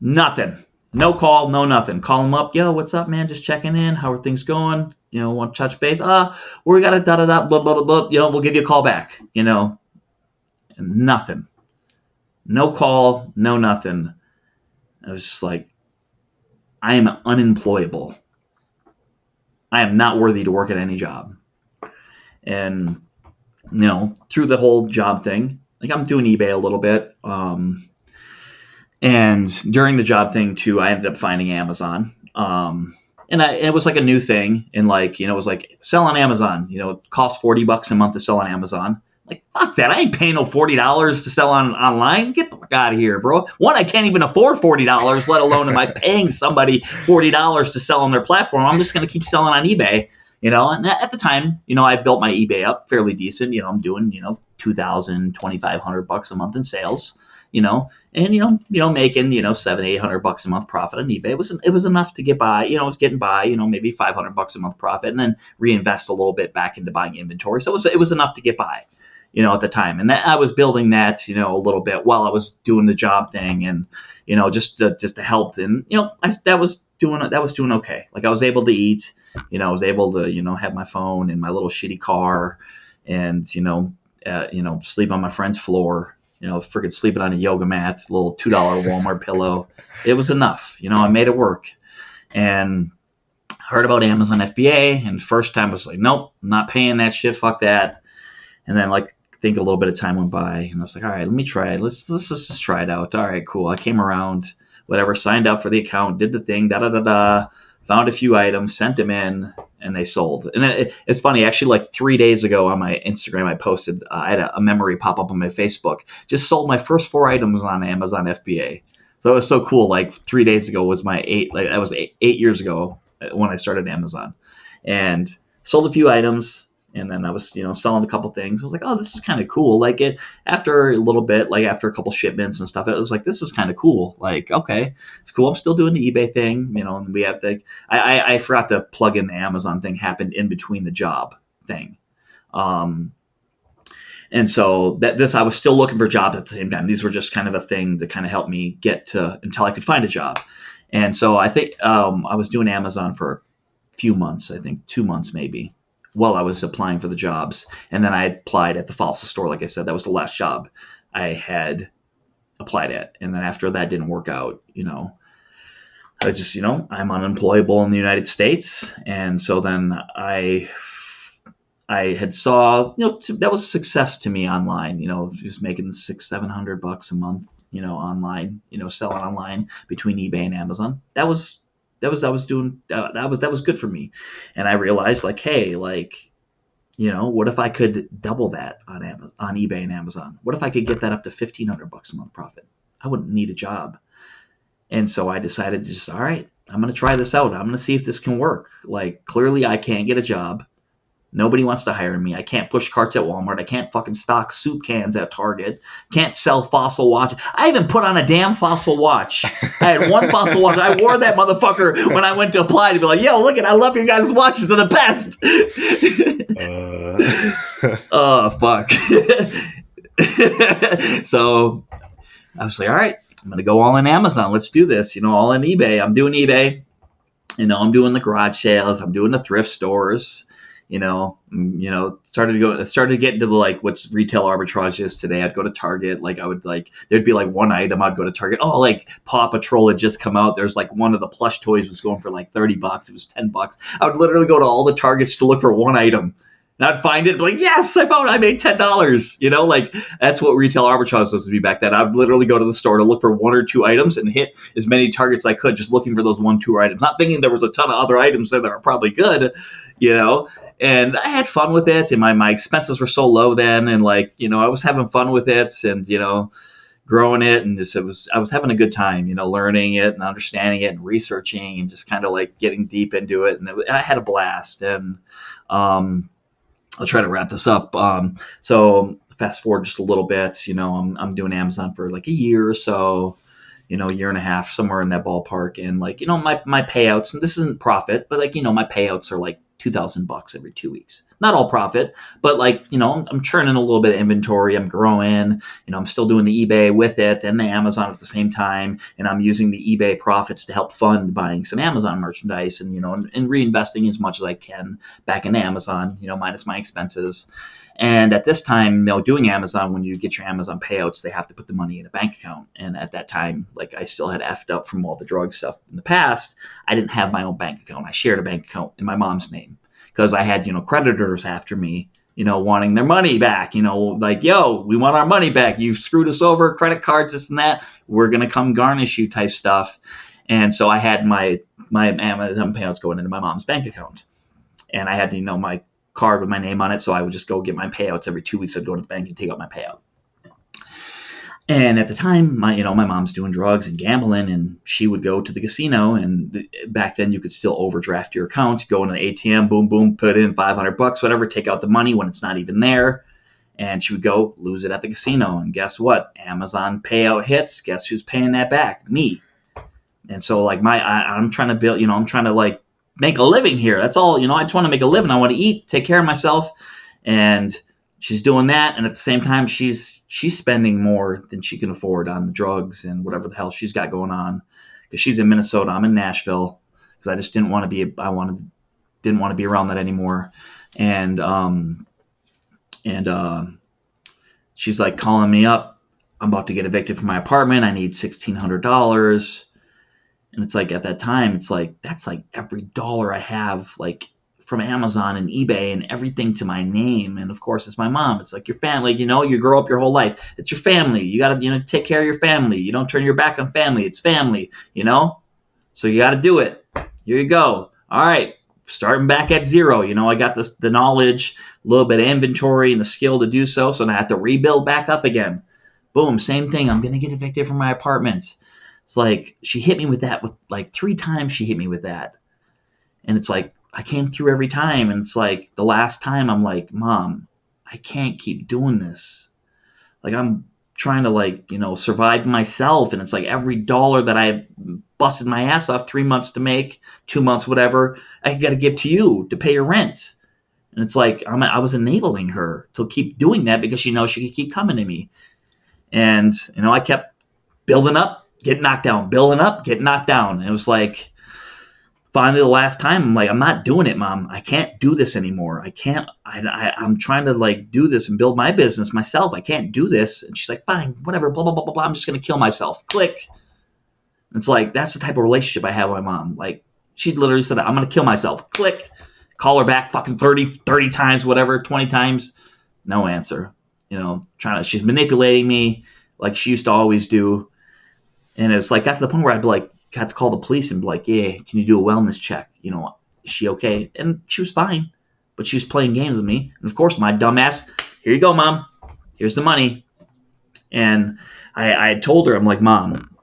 Nothing. No call. No nothing. Call them up. Yo, what's up, man? Just checking in. How are things going? Want to touch base? We got a da-da-da, blah, blah, blah, blah. We'll give you a call back, And nothing. No call, no nothing. I was just like, I am unemployable. I am not worthy to work at any job. And, through the whole job thing, I'm doing eBay a little bit. And during the job thing too, I ended up finding Amazon. And it was a new thing. And it was sell on Amazon, it costs $40 a month to sell on Amazon. Fuck that. I ain't paying no $40 to sell online. Get the fuck out of here, bro. One, I can't even afford $40, let alone am I paying somebody $40 to sell on their platform. I'm just going to keep selling on eBay, And at the time, I built my eBay up fairly decent. I'm doing, $2,000, $2,500 a month in sales. And making $700-800 a month profit on eBay. It was enough to get by. It was getting by. Maybe $500 a month profit, and then reinvest a little bit back into buying inventory. So it was enough to get by, at the time. And I was building that, a little bit while I was doing the job thing, and just to help. And that was doing okay. I was able to eat. I was able to have my phone and my little shitty car, and sleep on my friend's floor. Freaking sleeping on a yoga mat, a little $2 Walmart pillow. It was enough. I made it work. And heard about Amazon FBA, and first time I was like, nope, I'm not paying that shit. Fuck that. And then think a little bit of time went by, and I was like, all right, let me try it. Let's just try it out. All right, cool. I came around, whatever, signed up for the account, did the thing, da-da-da-da. Found a few items, sent them in, and they sold. And it's funny, actually, 3 days ago on my Instagram, I posted, I had a memory pop up on my Facebook. Just sold my first 4 items on Amazon FBA. So it was so cool. 3 days ago was my that was 8 years ago when I started Amazon. And sold a few items, And then I was, selling a couple things. I was like, oh, this is kind of cool. Like after a little bit, like after a couple shipments and stuff, it was like, this is kind of cool. Like, okay, it's cool. I'm still doing the eBay thing, and we have I forgot to plug in the Amazon thing happened in between the job thing. And so I was still looking for jobs at the same time. These were just kind of a thing that kind of helped me get to until I could find a job. And so I think I was doing Amazon for a few months, I think 2 months maybe, while I was applying for the jobs. And then I applied at the Fallacy store. Like I said, that was the last job I had applied at. And then after that didn't work out, I was just, I'm unemployable in the United States. And so then I had saw, that was success to me online, just making $600-700 a month, online, selling online between eBay and Amazon. That was good for me. And I realized like, hey, like, what if I could double that on eBay and Amazon? What if I could get that up to $1,500 a month profit? I wouldn't need a job. And so I decided to just, all right, I'm going to try this out. I'm going to see if this can work. Like, clearly I can't get a job. Nobody wants to hire me. I can't push carts at Walmart. I can't fucking stock soup cans at Target. Can't sell Fossil watch. I even put on a damn Fossil watch. I had one Fossil watch. I wore that motherfucker when I went to apply to be like, yo, look I love your guys' watches. They're the best. Oh, fuck. So I was like, all right, I'm going to go all in Amazon. Let's do this. All in eBay. I'm doing eBay. I'm doing the garage sales. I'm doing the thrift stores. Started to get into the like what retail arbitrage is today. I'd go to Target, like I would like there'd be like one item I'd go to Target. Oh, like Paw Patrol had just come out. There's like one of the plush toys was going for like $30. It was $10. I would literally go to all the Targets to look for one item. And I'd find it, be like, yes, I made $10. Like that's what retail arbitrage was to be back then. I'd literally go to the store to look for one or two items and hit as many targets as I could, just looking for those 1-2 items. Not thinking there was a ton of other items there that are probably good, And I had fun with it, and my expenses were so low then, and like, I was having fun with it, and growing it, and I was having a good time, learning it and understanding it and researching and just kind of like getting deep into it, and I had a blast. And I'll try to wrap this up. So fast forward just a little bit, I'm doing Amazon for like a year or so, year and a half, somewhere in that ballpark, and like, my payouts, and this isn't profit, but like, my payouts are like $2,000 every 2 weeks. Not all profit, but like, I'm churning a little bit of inventory. I'm growing, I'm still doing the eBay with it and the Amazon at the same time. And I'm using the eBay profits to help fund buying some Amazon merchandise and, and reinvesting as much as I can back in Amazon, minus my expenses. And at this time, doing Amazon, when you get your Amazon payouts, they have to put the money in a bank account. And at that time, like I still had effed up from all the drug stuff in the past. I didn't have my own bank account. I shared a bank account in my mom's name because I had, creditors after me, wanting their money back, like, yo, we want our money back. You screwed us over, credit cards, this and that. We're going to come garnish you type stuff. And so I had my Amazon payouts going into my mom's bank account. And I had, my card with my name on it, so I would just go get my payouts every 2 weeks. I'd go to the bank and take out my payout. And at the time, my mom's doing drugs and gambling, and she would go to the casino. And back then, you could still overdraft your account, go into the ATM, boom, boom, put in $500, whatever, take out the money when it's not even there. And she would go lose it at the casino. And guess what? Amazon payout hits. Guess who's paying that back? Me. And so, like, I'm trying to build, I'm trying to like make a living here. That's all, I just want to make a living. I want to eat, take care of myself. And she's doing that. And at the same time, she's spending more than she can afford on the drugs and whatever the hell she's got going on. Because she's in Minnesota. I'm in Nashville. Because I just didn't want to be around that anymore. And she's like calling me up. I'm about to get evicted from my apartment. I need $1,600. And it's like, at that time, it's like, that's like every dollar I have, like, from Amazon and eBay and everything to my name. And of course, it's my mom. It's like your family, you grow up your whole life. It's your family. You got to, take care of your family. You don't turn your back on family. It's family, so you got to do it. Here you go. All right. Starting back at zero. I got the knowledge, a little bit of inventory and the skill to do so. So now I have to rebuild back up again. Boom. Same thing. I'm going to get evicted from my apartment. It's like she hit me with that with like 3 times she hit me with that. And it's like, I came through every time. And it's like the last time I'm like, Mom, I can't keep doing this. Like I'm trying to survive myself. And it's like every dollar that I busted my ass off 3 months to make, 2 months, whatever, I got to give to you to pay your rent. And it's like I was enabling her to keep doing that because she knows she could keep coming to me. And, I kept building up, getting knocked down, building up, getting knocked down. And it was like, finally, the last time, I'm like, I'm not doing it, Mom. I can't do this anymore. I can't. I'm trying to do this and build my business myself. I can't do this. And she's like, fine, whatever, blah, blah, blah, blah, blah. I'm just going to kill myself. Click. And it's like, that's the type of relationship I have with my mom. Like, she literally said, I'm going to kill myself. Click. Call her back fucking 30 times, whatever, 20 times. No answer. She's manipulating me like she used to always do. And it's like, got to the point where I'd be like, got to call the police and be like, yeah, can you do a wellness check? Is she okay? And she was fine, but she was playing games with me. And of course, my dumb ass, here you go, Mom. Here's the money. And I told her, I'm like, Mom,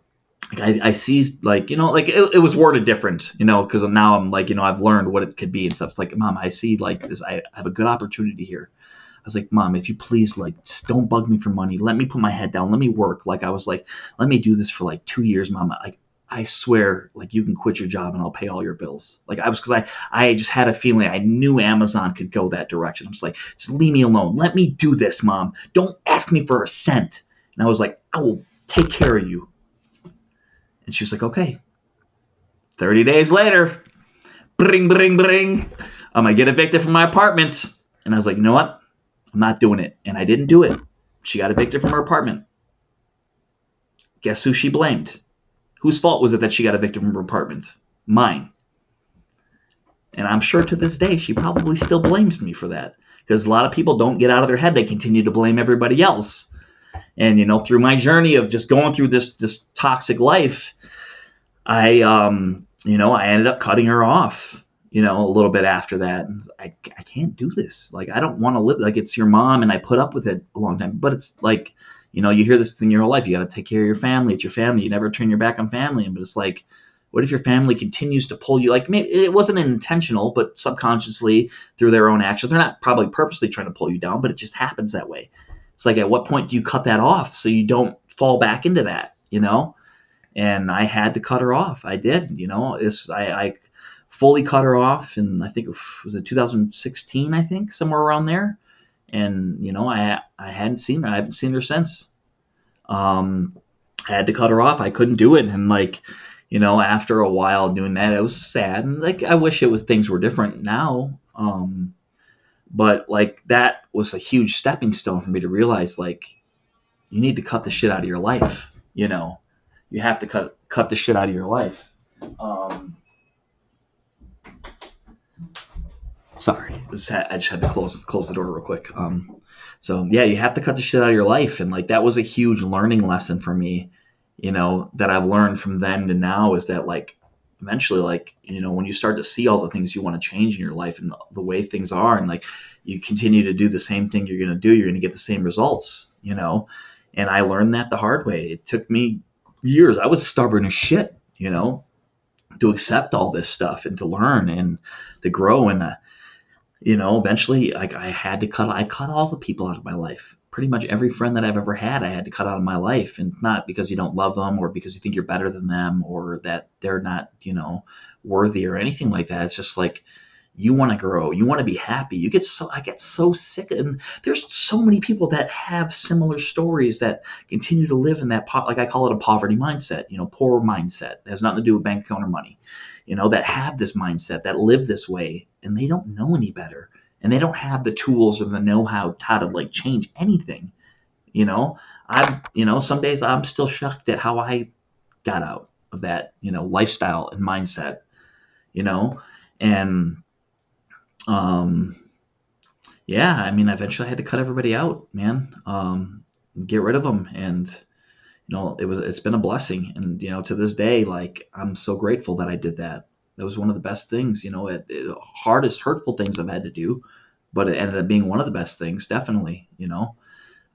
I see, it was worded different, because now I'm like, I've learned what it could be and stuff. It's like, Mom, I see this. I have a good opportunity here. I was like, Mom, if you please, just don't bug me for money. Let me put my head down. Let me work. I was like, let me do this for 2 years, Mom. I swear, you can quit your job and I'll pay all your bills. Because I just had a feeling I knew Amazon could go that direction. I was like, just leave me alone. Let me do this, Mom. Don't ask me for a cent. And I was like, I will take care of you. And she was like, okay. 30 days later, bring, bring, bring. I get evicted from my apartment. And I was like, you know what? I'm not doing it. And I didn't do it. She got evicted from her apartment. Guess who she blamed? Whose fault was it that she got evicted from her apartment? Mine. And I'm sure to this day, she probably still blames me for that. Because a lot of people don't get out of their head. They continue to blame everybody else. And, through my journey of just going through this toxic life, I ended up cutting her off, a little bit after that. I can't do this. I don't want to live. It's your mom and I put up with it a long time. But it's like, you hear this thing your whole life. You got to take care of your family. It's your family. You never turn your back on family. But it's like, what if your family continues to pull you? Maybe it wasn't intentional, but subconsciously through their own actions. They're not probably purposely trying to pull you down, but it just happens that way. It's like, at what point do you cut that off so you don't fall back into that, And I had to cut her off. I did, I fully cut her off. And I think it was 2016, I think, somewhere around there. And, I hadn't seen her. I haven't seen her since. I had to cut her off. I couldn't do it. And after a while doing that, it was sad. And I wish things were different now. But that was a huge stepping stone for me to realize, you need to cut the shit out of your life. You have to cut the shit out of your life. Sorry, I just had to close the door real quick. So yeah, you have to cut the shit out of your life. And that was a huge learning lesson for me, that I've learned from then to now, is that eventually, when you start to see all the things you want to change in your life and the way things are, and you continue to do the same thing you're going to do, you're going to get the same results, and I learned that the hard way. It took me years. I was stubborn as shit, to accept all this stuff and to learn and to grow. And, eventually I cut all the people out of my life. Pretty much every friend that I've ever had, I had to cut out of my life. And not because you don't love them or because you think you're better than them or that they're not, worthy or anything like that. It's just you want to grow, you want to be happy. I get so sick. And there's so many people that have similar stories that continue to live in that, I call it a poverty mindset, poor mindset. It has nothing to do with bank account or money, that have this mindset, that live this way, and they don't know any better. And they don't have the tools or the know-how to change anything. Some days I'm still shocked at how I got out of that, lifestyle and mindset, and, yeah, eventually I had to cut everybody out, man, get rid of them. And, it's been a blessing. And, to this day, I'm so grateful that I did that. That was one of the best things, hardest, hurtful things I've had to do, but it ended up being one of the best things, definitely,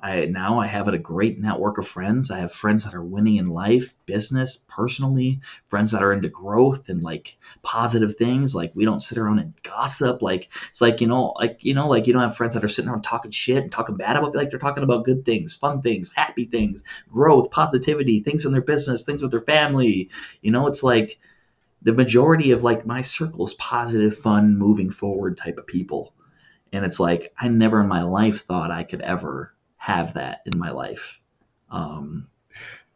I have a great network of friends. I have friends that are winning in life, business, personally, friends that are into growth and like positive things. Like we don't sit around and gossip. Like it's like you don't have friends that are sitting around talking shit and talking bad about, like they're talking about good things, fun things, happy things, growth, positivity, things in their business, things with their family. It's like the majority of like my circle is positive, fun, moving forward type of people. And it's like I never in my life thought I could ever have that in my life. Um,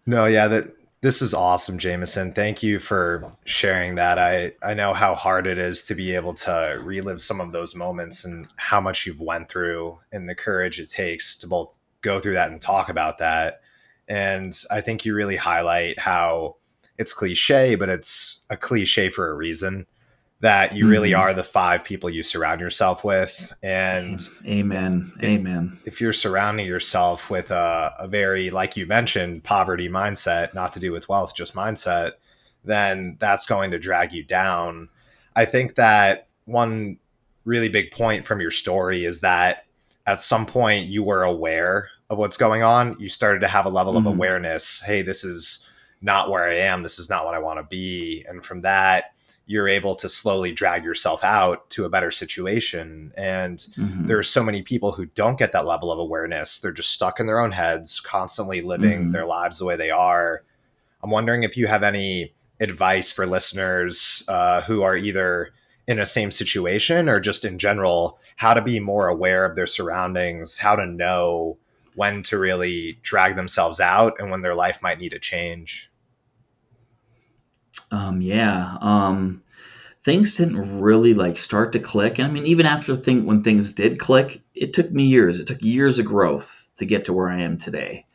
No, yeah, this is awesome, Jamison. Thank you for sharing that. I know how hard it is to be able to relive some of those moments and how much you've went through and the courage it takes to both go through that and talk about that. And I think you really highlight how it's cliche, but it's a cliche for a reason, that you really mhm. are the five people you surround yourself with. And Amen. it, Amen. if you're surrounding yourself with a very, like you mentioned, poverty mindset, not to do with wealth, just mindset, then that's going to drag you down. I think that one really big point from your story is that at some point you were aware of what's going on. You started to have a level of Hmm. awareness. Hey, this is not where I am. This is not what I want to be. And from that, you're able to slowly drag yourself out to a better situation. And there are Hmm. so many people who don't get that level of awareness. They're just stuck in their own heads, constantly living their Hmm. lives the way they are. I'm wondering if you have any advice for listeners who are either in a same situation or just in general, how to be more aware of their surroundings, how to know when to really drag themselves out and when their life might need a change. Yeah. Things didn't really like start to click. And I mean, even after when things did click, it took me years. It took years of growth to get to where I am today.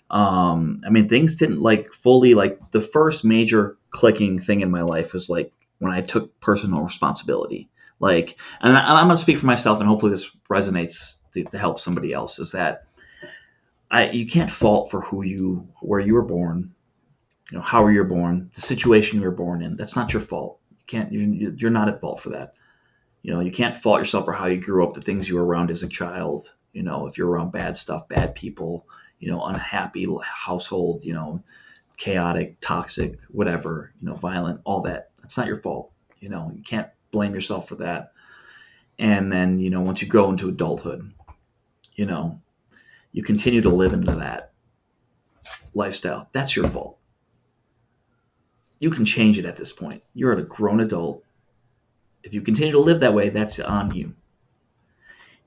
I mean, things didn't like fully like the first major clicking thing in my life was like when I took personal responsibility. Like, and I'm going to speak for myself, and hopefully this resonates to help somebody else. Is that you can't fault for where you were born, how you were born, the situation you were born in. That's not your fault. You can't. You're not at fault for that. You can't fault yourself for how you grew up, the things you were around as a child. If you're around bad stuff, bad people, unhappy household, chaotic, toxic, whatever, violent, all that. That's not your fault. You can't blame yourself for that. And then, once you go into adulthood, you know, you continue to live into that lifestyle. That's your fault. You can change it at this point. You're a grown adult. If you continue to live that way, that's on you.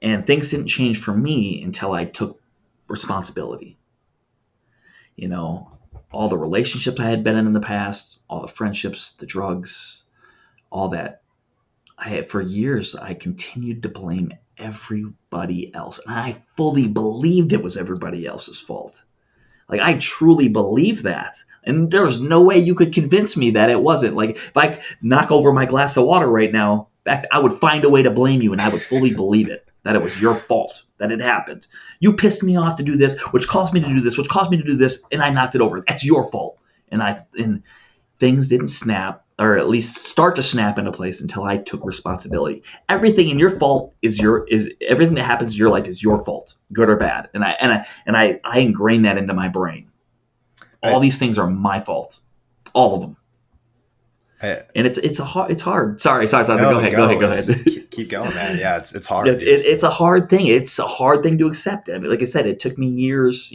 And things didn't change for me until I took responsibility. You know, all the relationships I had been in the past, all the friendships, the drugs, all that. For years, I continued to blame everybody else. And I fully believed it was everybody else's fault. Like, I truly believed that. And there was no way you could convince me that it wasn't. Like, if I knock over my glass of water right now, I would find a way to blame you, and I would fully believe it, that it was your fault, that it happened. You pissed me off to do this, which caused me to do this, which caused me to do this, and I knocked it over. That's your fault. And things didn't snap, or at least start to snap into place until I took responsibility. Everything in your fault is everything that happens in your life is your fault, good or bad. And I ingrain that into my brain. I, All these things are my fault, all of them. I, And it's hard. Sorry. Go no, ahead, go ahead, go. go ahead. It's keep going, man. Yeah, it's hard. It's a hard thing. It's a hard thing to accept. I mean, like I said, it took me years,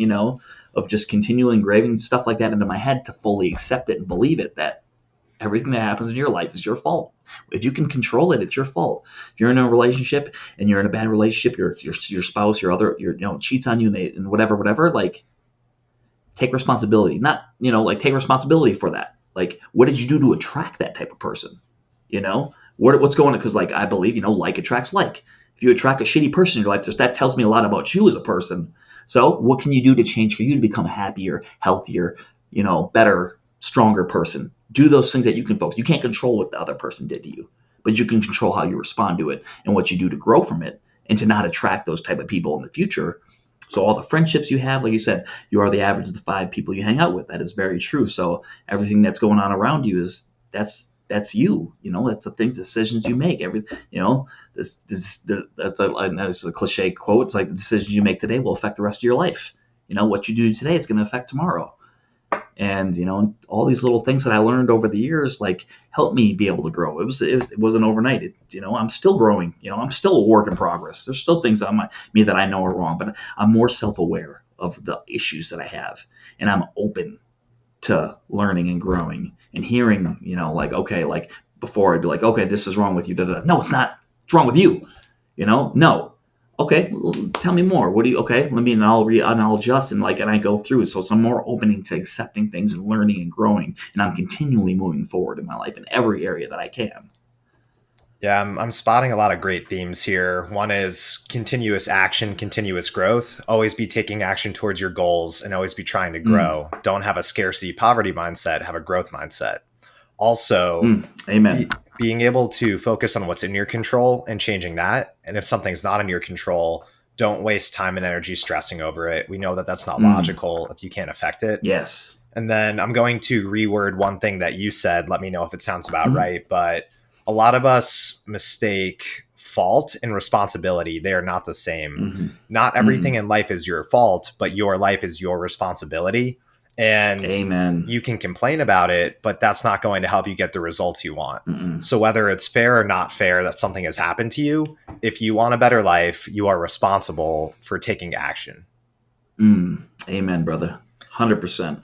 of just continually engraving stuff like that into my head to fully accept it and believe it, that everything that happens in your life is your fault. If you can control it, it's your fault. If you're in a relationship and you're in a bad relationship, your spouse, cheats on you, and whatever, like, take responsibility. Not, like, take responsibility for that. Like, what did you do to attract that type of person? What's going on? Because, like, I believe, like attracts like. If you attract a shitty person in your life, that tells me a lot about you as a person. So what can you do to change for you to become a happier, healthier, better, stronger person? Do those things that you can focus. You can't control what the other person did to you, but you can control how you respond to it and what you do to grow from it and to not attract those type of people in the future. So all the friendships you have, like you said, you are the average of the five people you hang out with. That is very true. So everything that's going on around you that's you. That's the things, decisions you make. This is a cliche quote. It's like the decisions you make today will affect the rest of your life. What you do today is going to affect tomorrow. And all these little things that I learned over the years, like, helped me be able to grow. It wasn't overnight. I'm still growing. I'm still a work in progress. There's still things on me that I know are wrong, but I'm more self-aware of the issues that I have, and I'm open to learning and growing and hearing. Like, okay, like before I'd be like, okay, this is wrong with you. Da, da, da. No, it's not. It's wrong with you. No. Okay, well, tell me more. What do you? Okay, let me, and I'll adjust, and I go through it. So I'm more opening to accepting things and learning and growing, and I'm continually moving forward in my life in every area that I can. Yeah, I'm spotting a lot of great themes here. One is continuous action, continuous growth. Always be taking action towards your goals and always be trying to grow. Don't have a scarcity poverty mindset, have a growth mindset. Also, Amen. Being able to focus on what's in your control and changing that. And if something's not in your control, don't waste time and energy stressing over it. We know that that's not logical if you can't affect it. Yes. And then I'm going to reword one thing that you said. Let me know if it sounds about right. But a lot of us mistake fault and responsibility. They are not the same. Not everything in life is your fault, but your life is your responsibility. And Amen. You can complain about it, but that's not going to help you get the results you want. So whether it's fair or not fair that something has happened to you, if you want a better life, you are responsible for taking action. Amen, brother. 100%.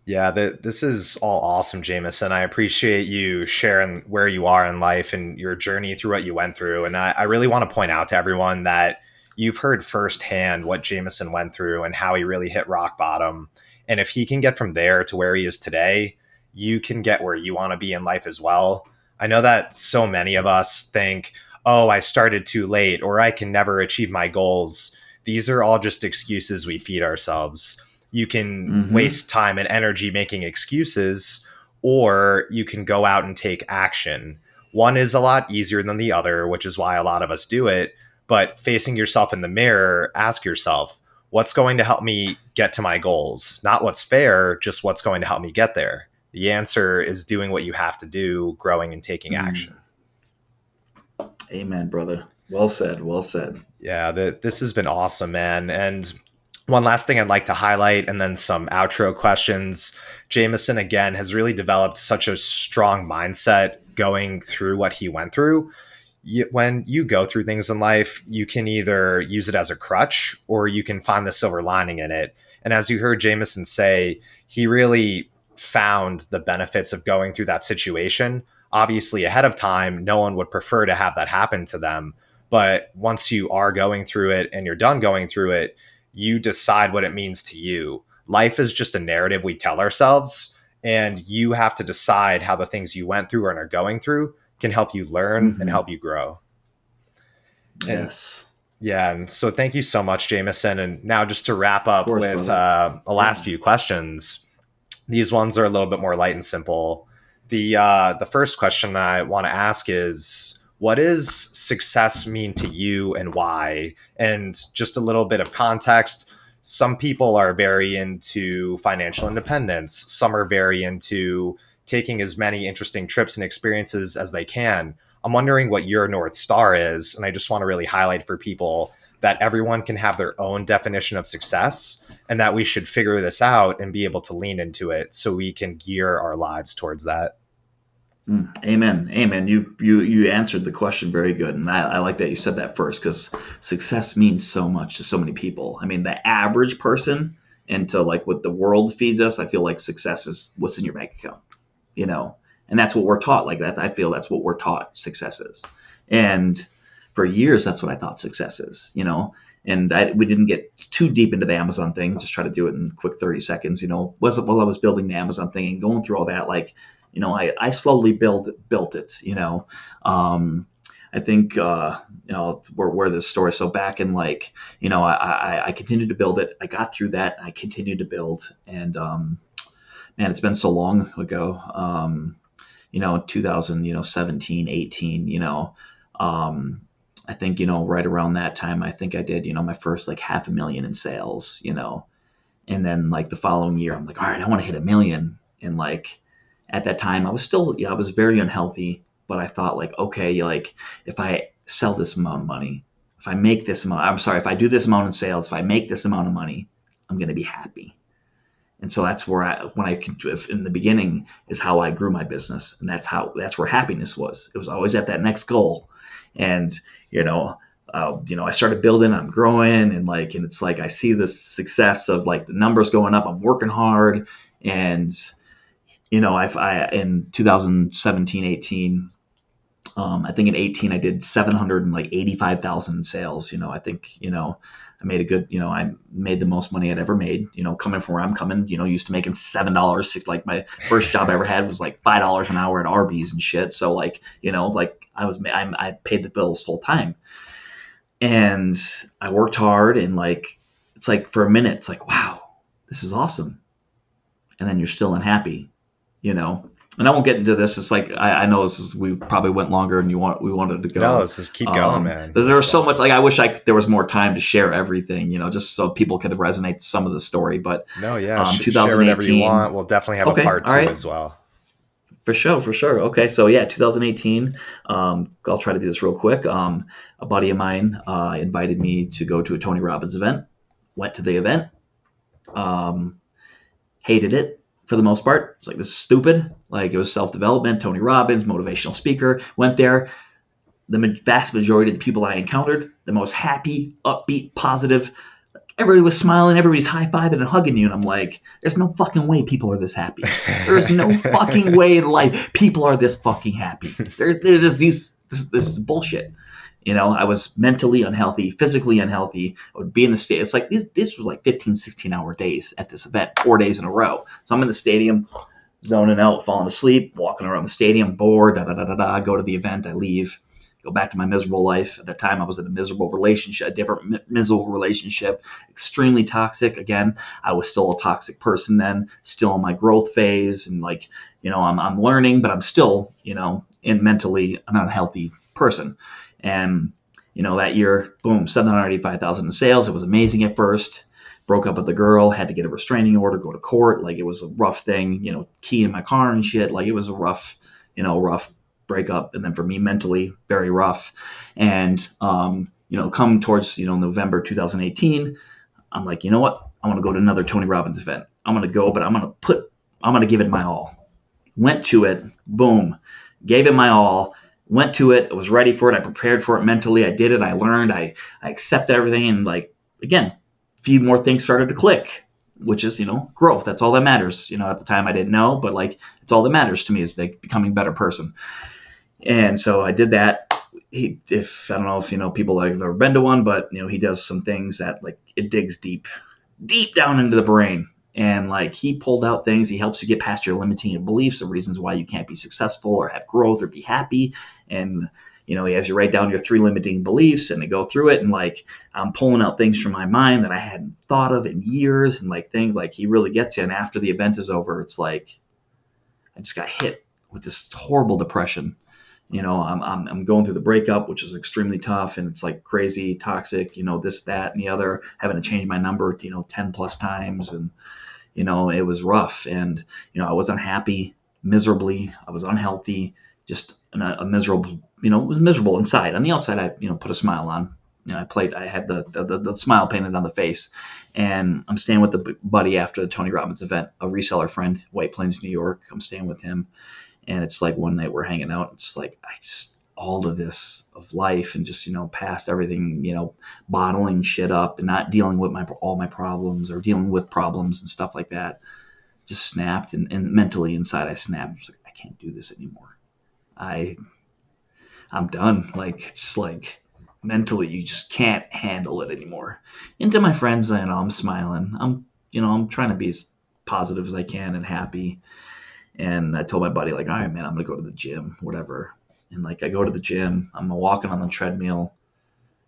Yeah, this is all awesome, Jamison. I appreciate you sharing where you are in life and your journey through what you went through. And I really want to point out to everyone that you've heard firsthand what Jamison went through and how he really hit rock bottom. And if he can get from there to where he is today, you can get where you want to be in life as well. I know that so many of us think, oh, I started too late, or I can never achieve my goals. These are all just excuses we feed ourselves. You can waste time and energy making excuses, or you can go out and take action. One is a lot easier than the other, which is why a lot of us do it. But facing yourself in the mirror, ask yourself, what's going to help me get to my goals? Not what's fair, just what's going to help me get there. The answer is doing what you have to do, growing and taking action. Amen, brother. Well said. Well said. Yeah, this has been awesome, man. And one last thing I'd like to highlight, and then some outro questions. Jamison, again, has really developed such a strong mindset going through what he went through. When you go through things in life, you can either use it as a crutch or you can find the silver lining in it. And as you heard Jamison say, he really found the benefits of going through that situation. Obviously, ahead of time, no one would prefer to have that happen to them. But once you are going through it and you're done going through it, you decide what it means to you. Life is just a narrative we tell ourselves, and you have to decide how the things you went through and are going through can help you learn and help you grow. Yes. Yeah. And so thank you so much, Jamison. And now just to wrap up with the last few questions, these ones are a little bit more light and simple. The first question I want to ask is, what does success mean to you and why? And just a little bit of context. Some people are very into financial independence. Some are very into taking as many interesting trips and experiences as they can. I'm wondering what your North Star is. And I just want to really highlight for people that everyone can have their own definition of success and that we should figure this out and be able to lean into it so we can gear our lives towards that. Amen. Amen. You answered the question very good. And I like that you said that first, because success means so much to so many people. I mean, the average person, and to like what the world feeds us, I feel like success is what's in your bank account, and that's what we're taught. Like that, I feel that's what we're taught success is. And for years, that's what I thought success is, and we didn't get too deep into the Amazon thing, just try to do it in quick 30 seconds, wasn't while I was building the Amazon thing and going through all that, like, I slowly built it, I think, where this story. So back in I continued to build it. I got through that. I continued to build, and man, it's been so long ago. 2017, 18. I think right around that time, I think I did my first like $500,000 in sales. And then like the following year, I'm like, all right, I want to hit $1 million, and like. at that time I was still, I was very unhealthy, but I thought like, okay, like if I sell this amount of money, if I make this amount, I'm sorry, if I do this amount in sales, if I make this amount of money, I'm going to be happy. And so that's where in the beginning is how I grew my business. And that's where happiness was. It was always at that next goal. And, I started building, I'm growing, and it's like, I see the success of like the numbers going up. I'm working hard. And, I in 2017, 18, I think in 18 I did 785,000 in sales. I think, I made a good, I made the most money I'd ever made, coming from where I'm coming, used to making $7, like my first job I ever had was like $5 an hour at Arby's and shit. So I paid the bills full time, and I worked hard, and it's like for a minute, it's like, wow, this is awesome. And then you're still unhappy, and I won't get into this. It's like I know we probably went longer than we wanted to go. No, let's just keep going, man. There was so much. Like I wish there was more time to share everything. just so people could resonate some of the story. But share whatever you want. We'll definitely have a part 2 as well. For sure. Okay, so 2018. I'll try to do this real quick. A buddy of mine invited me to go to a Tony Robbins event. Went to the event. Hated it. For the most part, it's like, this is stupid. Like, it was self-development, Tony Robbins, motivational speaker. Went there. The vast majority of the people I encountered, the most happy, upbeat, positive. Everybody was smiling. Everybody's high-fiving and hugging you. And I'm like, there's no fucking way people are this happy. There's no fucking way in life people are this fucking happy. There's just this is bullshit. I was mentally unhealthy, physically unhealthy. I would be in the state. It's like this was like 15, 16-hour days at this event, 4 days in a row. So I'm in the stadium, zoning out, falling asleep, walking around the stadium, bored, go to the event, I leave, go back to my miserable life. At that time, I was in a miserable relationship, extremely toxic. Again, I was still a toxic person then, still in my growth phase. And I'm learning, but I'm still, mentally an unhealthy person. And, that year, boom, 785,000 in sales. It was amazing at first. Broke up with the girl, had to get a restraining order, go to court. Like, it was a rough thing, key in my car and shit. Like, it was a rough breakup. And then for me, mentally, very rough. And, come towards, November 2018, I'm like, you know what? I want to go to another Tony Robbins event. I'm going to go, but I'm going to give it my all. Went to it, boom, gave it my all. Went to it. I was ready for it. I prepared for it mentally. I did it. I learned. I accepted everything. And again, a few more things started to click, which is, growth. That's all that matters. At the time I didn't know, but it's all that matters to me is becoming a better person. And so I did that. I don't know if, people have ever been to one, but, he does some things that it digs deep down into the brain. And he pulled out things. He helps you get past your limiting beliefs, the reasons why you can't be successful or have growth or be happy. And, he has you write down your 3 limiting beliefs and they go through it. And I'm pulling out things from my mind that I hadn't thought of in years. And things he really gets you. And after the event is over, it's I just got hit with this horrible depression. I'm going through the breakup, which is extremely tough. And it's crazy, toxic, this, that, and the other, having to change my number, 10 plus times. And, it was rough. And, I was unhappy, miserably. I was unhealthy, just a miserable, it was miserable inside. On the outside, I, put a smile on. I had the smile painted on the face. And I'm staying with the buddy after the Tony Robbins event, a reseller friend, White Plains, New York. I'm staying with him. And it's one night we're hanging out. It's all of this of life and just, past everything, bottling shit up and not dealing with all my problems or dealing with problems and stuff like that. Just snapped and mentally inside I snapped. I was I can't do this anymore. I'm done. Mentally, you just can't handle it anymore. And to my friends, I'm smiling. I'm trying to be as positive as I can and happy. And I told my buddy, all right, man, I'm going to go to the gym, whatever. And I go to the gym, I'm walking on the treadmill,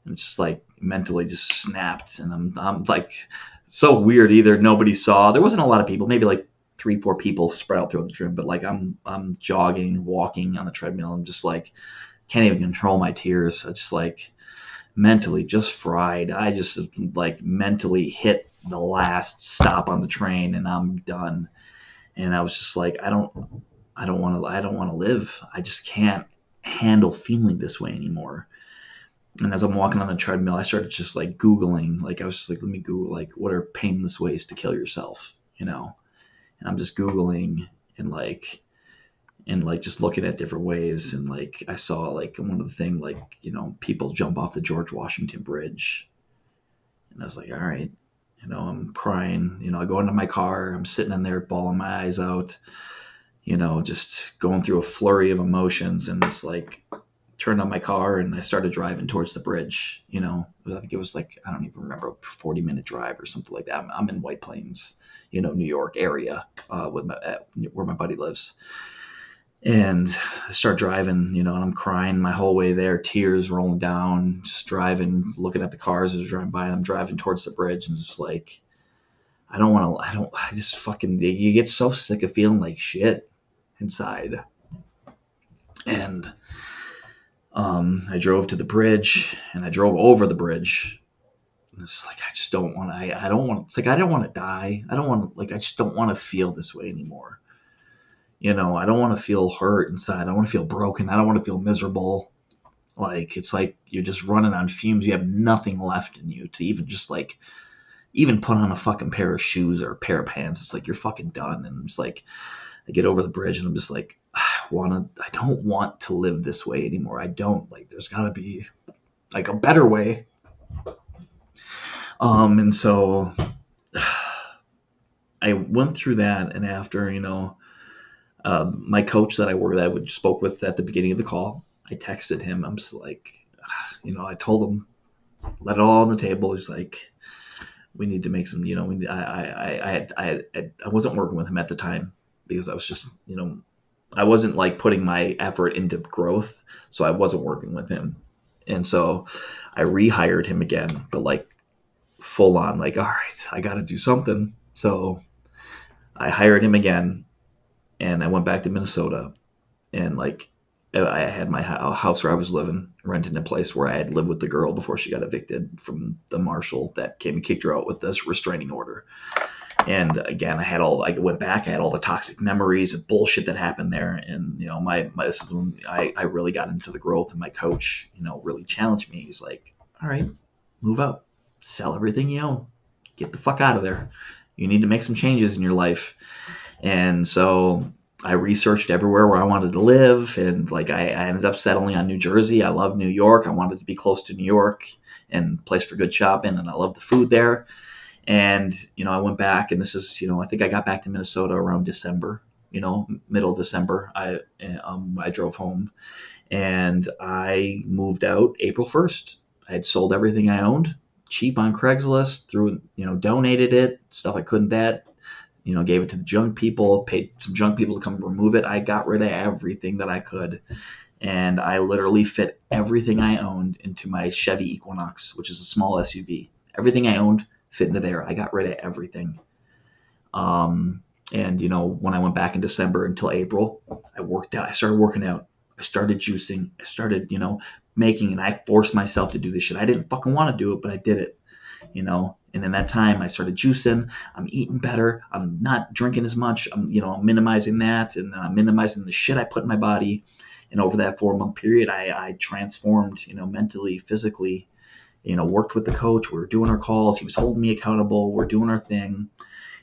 and it's just mentally just snapped. And I'm so weird. Either nobody saw, there wasn't a lot of people, maybe 3-4 people spread out through the gym, but I'm jogging, walking on the treadmill. I'm just can't even control my tears. I just mentally just fried. I just mentally hit the last stop on the train and I'm done. And I was just I I don't want to live. I just can't handle feeling this way anymore. And as I'm walking on the treadmill, I started just like Googling, like I was just like, let me Google like what are painless ways to kill yourself, And I'm just Googling and like just looking at different ways. And like I saw like one of the thing, like, people jump off the George Washington Bridge. And I was like, all right, I'm crying, I go into my car, I'm sitting in there bawling my eyes out, just going through a flurry of emotions. And it's like, turned on my car and I started driving towards the bridge. I think it was like, I don't even remember, a 40-minute drive or something like that. I'm in White Plains, New York area, where my buddy lives. And I start driving, and I'm crying my whole way there, tears rolling down, just driving, looking at the cars as driving by. And I'm driving towards the bridge, and it's just like, I just fucking, you get so sick of feeling like shit inside. And I drove to the bridge, and I drove over the bridge. And it's like, I just don't want to, I don't want, it's like, I don't want to die. I don't want to, like, I just don't want to feel this way anymore. I don't want to feel hurt inside. I don't want to feel broken. I don't want to feel miserable. Like, it's like you're just running on fumes. You have nothing left in you to even just like, even put on a fucking pair of shoes or a pair of pants. It's like, you're fucking done. And it's like, I get over the bridge and I'm just like, I don't want to live this way anymore. I don't, like, there's gotta be like a better way. And so I went through that. And after, my coach that I spoke with at the beginning of the call, I texted him. I'm just like, I told him, let it all on the table. He's like, we need to make some, I wasn't working with him at the time because I was just, I wasn't like putting my effort into growth. So I wasn't working with him. And so I rehired him again, but like full on, like, all right, I got to do something. So I hired him again. And I went back to Minnesota, and like I had my house where I was living, renting a place where I had lived with the girl before she got evicted from the marshal that came and kicked her out with this restraining order. And again, I went back, I had all the toxic memories and bullshit that happened there. And, this is when I really got into the growth, and my coach, really challenged me. He's like, all right, move out, sell everything you own, get the fuck out of there. You need to make some changes in your life. And so I researched everywhere where I wanted to live, and like I ended up settling on New Jersey. I love New York. I wanted to be close to New York and place for good shopping, and I love the food there. And I went back, and this is I think I got back to Minnesota around December, middle of December. I drove home, and I moved out April 1st. I had sold everything I owned cheap on Craigslist, donated it, stuff I couldn't gave it to the junk people, paid some junk people to come remove it. I got rid of everything that I could. And I literally fit everything I owned into my Chevy Equinox, which is a small SUV. Everything I owned fit into there. I got rid of everything. And, when I went back in December until April, I started working out. I started juicing. I started, making, and I forced myself to do this shit. I didn't fucking want to do it, but I did it, And in that time, I started juicing. I'm eating better. I'm not drinking as much. I'm minimizing that, and I'm minimizing the shit I put in my body. And over that 4-month period, I transformed, mentally, physically. Worked with the coach. We were doing our calls. He was holding me accountable. We're doing our thing.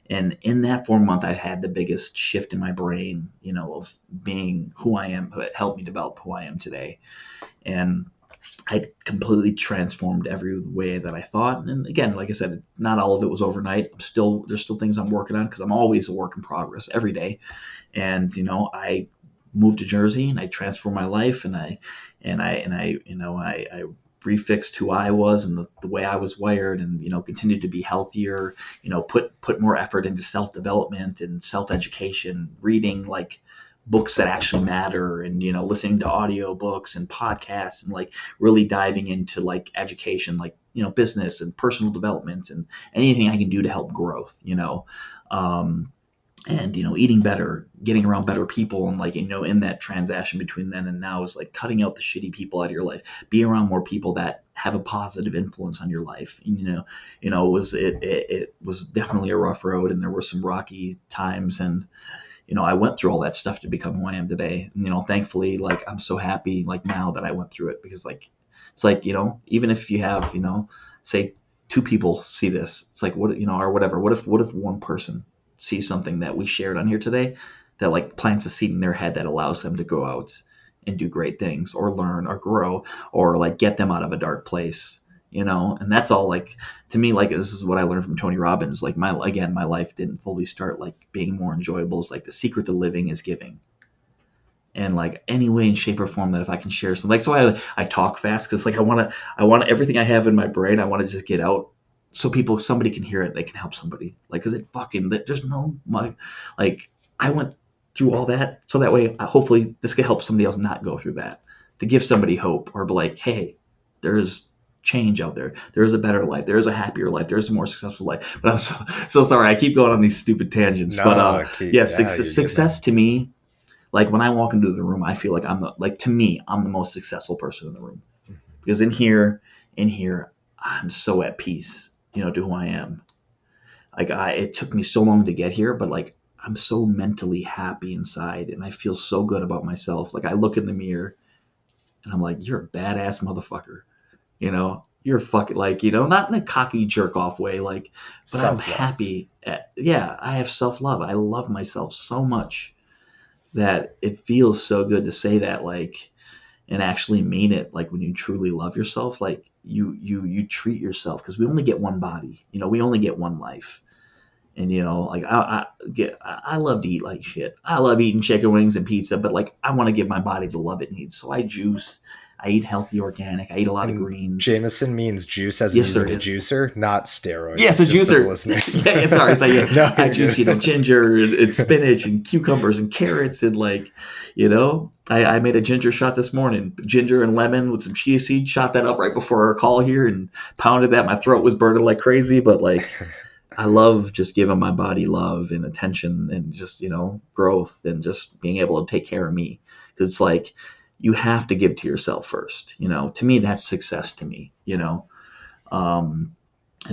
And in that 4-month, I had the biggest shift in my brain, of being who I am. It helped me develop who I am today. And I completely transformed every way that I thought. And again, like I said, not all of it was overnight. There's still things I'm working on because I'm always a work in progress every day. And, I moved to Jersey and I transformed my life, and I refixed who I was and the way I was wired, and, continued to be healthier, put more effort into self-development and self-education, reading like books that actually matter, and listening to audio books and podcasts, and like really diving into like education, like business and personal development and anything I can do to help growth, and eating better, getting around better people, and like in that transaction between then and now is like cutting out the shitty people out of your life, be around more people that have a positive influence on your life. It was definitely a rough road, and there were some rocky times, and I went through all that stuff to become who I am today. And, thankfully, like, I'm so happy, like, now that I went through it, because, like, it's like, even if you have, say two people see this, it's like, what, or whatever, what if one person sees something that we shared on here today that, like, plants a seed in their head that allows them to go out and do great things, or learn, or grow, or, like, get them out of a dark place, and that's all, like, to me, like, this is what I learned from Tony Robbins. Like, my life didn't fully start, like, being more enjoyable. It's like the secret to living is giving. And, like, any way and shape or form that if I can share something, like, so I talk fast, because, like, I want everything I have in my brain, I want to just get out, so somebody can hear it, they can help somebody, like, because there's no, like, I went through all that, so that way, hopefully this could help somebody else not go through that, to give somebody hope, or be like, hey, there's change out there. There is a better life. There is a happier life. There is a more successful life. But I'm so sorry. I keep going on these stupid tangents. No, But yeah, success to me, like, when I walk into the room, I feel like to me, I'm the most successful person in the room, because in here, I'm so at peace, to who I am. Like, it took me so long to get here, but, like, I'm so mentally happy inside, and I feel so good about myself. Like, I look in the mirror and I'm like, you're a badass motherfucker. You're fucking, like, not in a cocky jerk off way, like, but I'm self-love. happy I have self-love. I love myself so much that it feels so good to say that, like, and actually mean it. Like, when you truly love yourself, like, you treat yourself, because we only get one body, we only get one life. And, like, I love to eat like shit. I love eating chicken wings and pizza, but, like, I want to give my body the love it needs. So I juice. I eat healthy, organic. I eat a lot of greens. Jamison means juice, as in Yes, using sir. a juicer, not steroids. Yes, a just for the juicer. listeners. Yeah, sorry. It's like, No, I you're juice, good. ginger and spinach and cucumbers and carrots, and, like, I made a ginger shot this morning. Ginger and lemon with some chia seeds. Shot that up right before our call here and pounded that. My throat was burning like crazy, but, like, I love just giving my body love and attention, and just, growth, and just being able to take care of me. Because it's like, you have to give to yourself first. To me, that's success to me, is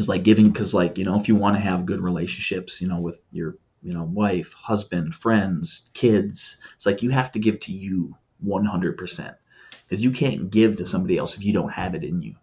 like giving, because, like, if you want to have good relationships, with your, wife, husband, friends, kids, it's like, you have to give to you 100%, because you can't give to somebody else if you don't have it in you.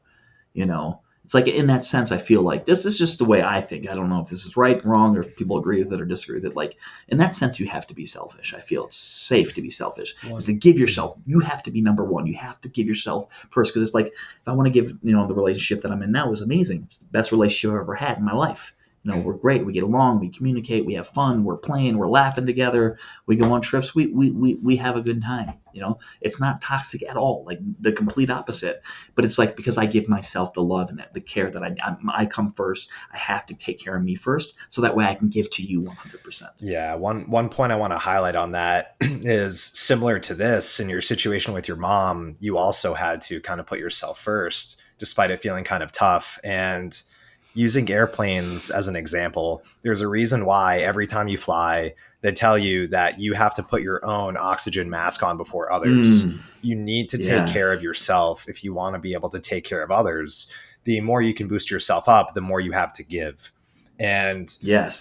It's like, in that sense, I feel like this is just the way I think. I don't know if this is right, wrong, or if people agree with it or disagree with it. Like, in that sense, you have to be selfish. I feel it's safe to be selfish. Is to give yourself. You have to be number one. You have to give yourself first, because it's like, if I want to give, the relationship that I'm in now is amazing. It's the best relationship I've ever had in my life. We're great. We get along. We communicate. We have fun. We're playing. We're laughing together. We go on trips. We have a good time. It's not toxic at all. Like, the complete opposite. But it's like, because I give myself the love and the care that I come first. I have to take care of me first, so that way I can give to you 100%. Yeah. One point I want to highlight on that is similar to this. In your situation with your mom, you also had to kind of put yourself first, despite it feeling kind of tough. And using airplanes as an example, there's a reason why every time you fly, they tell you that you have to put your own oxygen mask on before others. You need to take care of yourself if you want to be able to take care of others. The more you can boost yourself up, the more you have to give. And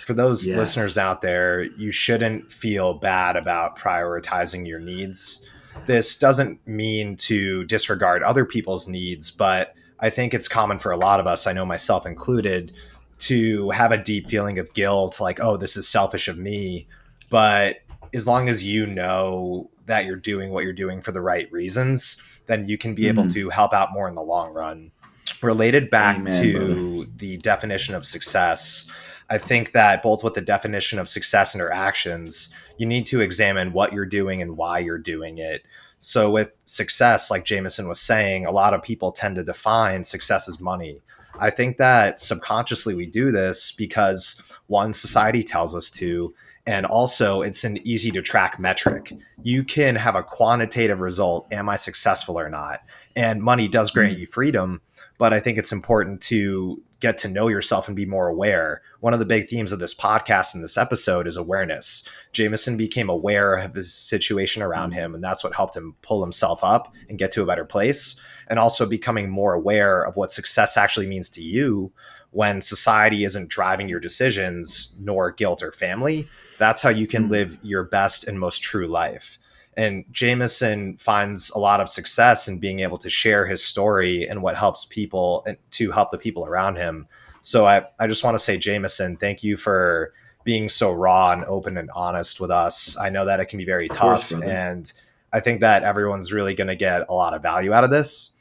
for those listeners out there, you shouldn't feel bad about prioritizing your needs. This doesn't mean to disregard other people's needs, but I think it's common for a lot of us, I know myself included, to have a deep feeling of guilt, like, oh, this is selfish of me. But as long as you know that you're doing what you're doing for the right reasons, then you can be able to help out more in the long run. Related back to the definition of success, I think that both with the definition of success and our actions, you need to examine what you're doing and why you're doing it. So with success, like Jamison was saying, a lot of people tend to define success as money. I think that subconsciously we do this because, one, society tells us to, and also it's an easy to track metric. You can have a quantitative result. Am I successful or not? And money does grant you freedom, but I think it's important to get to know yourself and be more aware. One of the big themes of this podcast and this episode is awareness. Jamison became aware of his situation around him, and that's what helped him pull himself up and get to a better place. And also becoming more aware of what success actually means to you when society isn't driving your decisions, nor guilt or family. That's how you can live your best and most true life. And Jamison finds a lot of success in being able to share his story and what helps people and to help the people around him. So I just want to say, Jamison, thank you for being so raw and open and honest with us. I know that it can be very tough, brother. and I think that everyone's really going to get a lot of value out of this.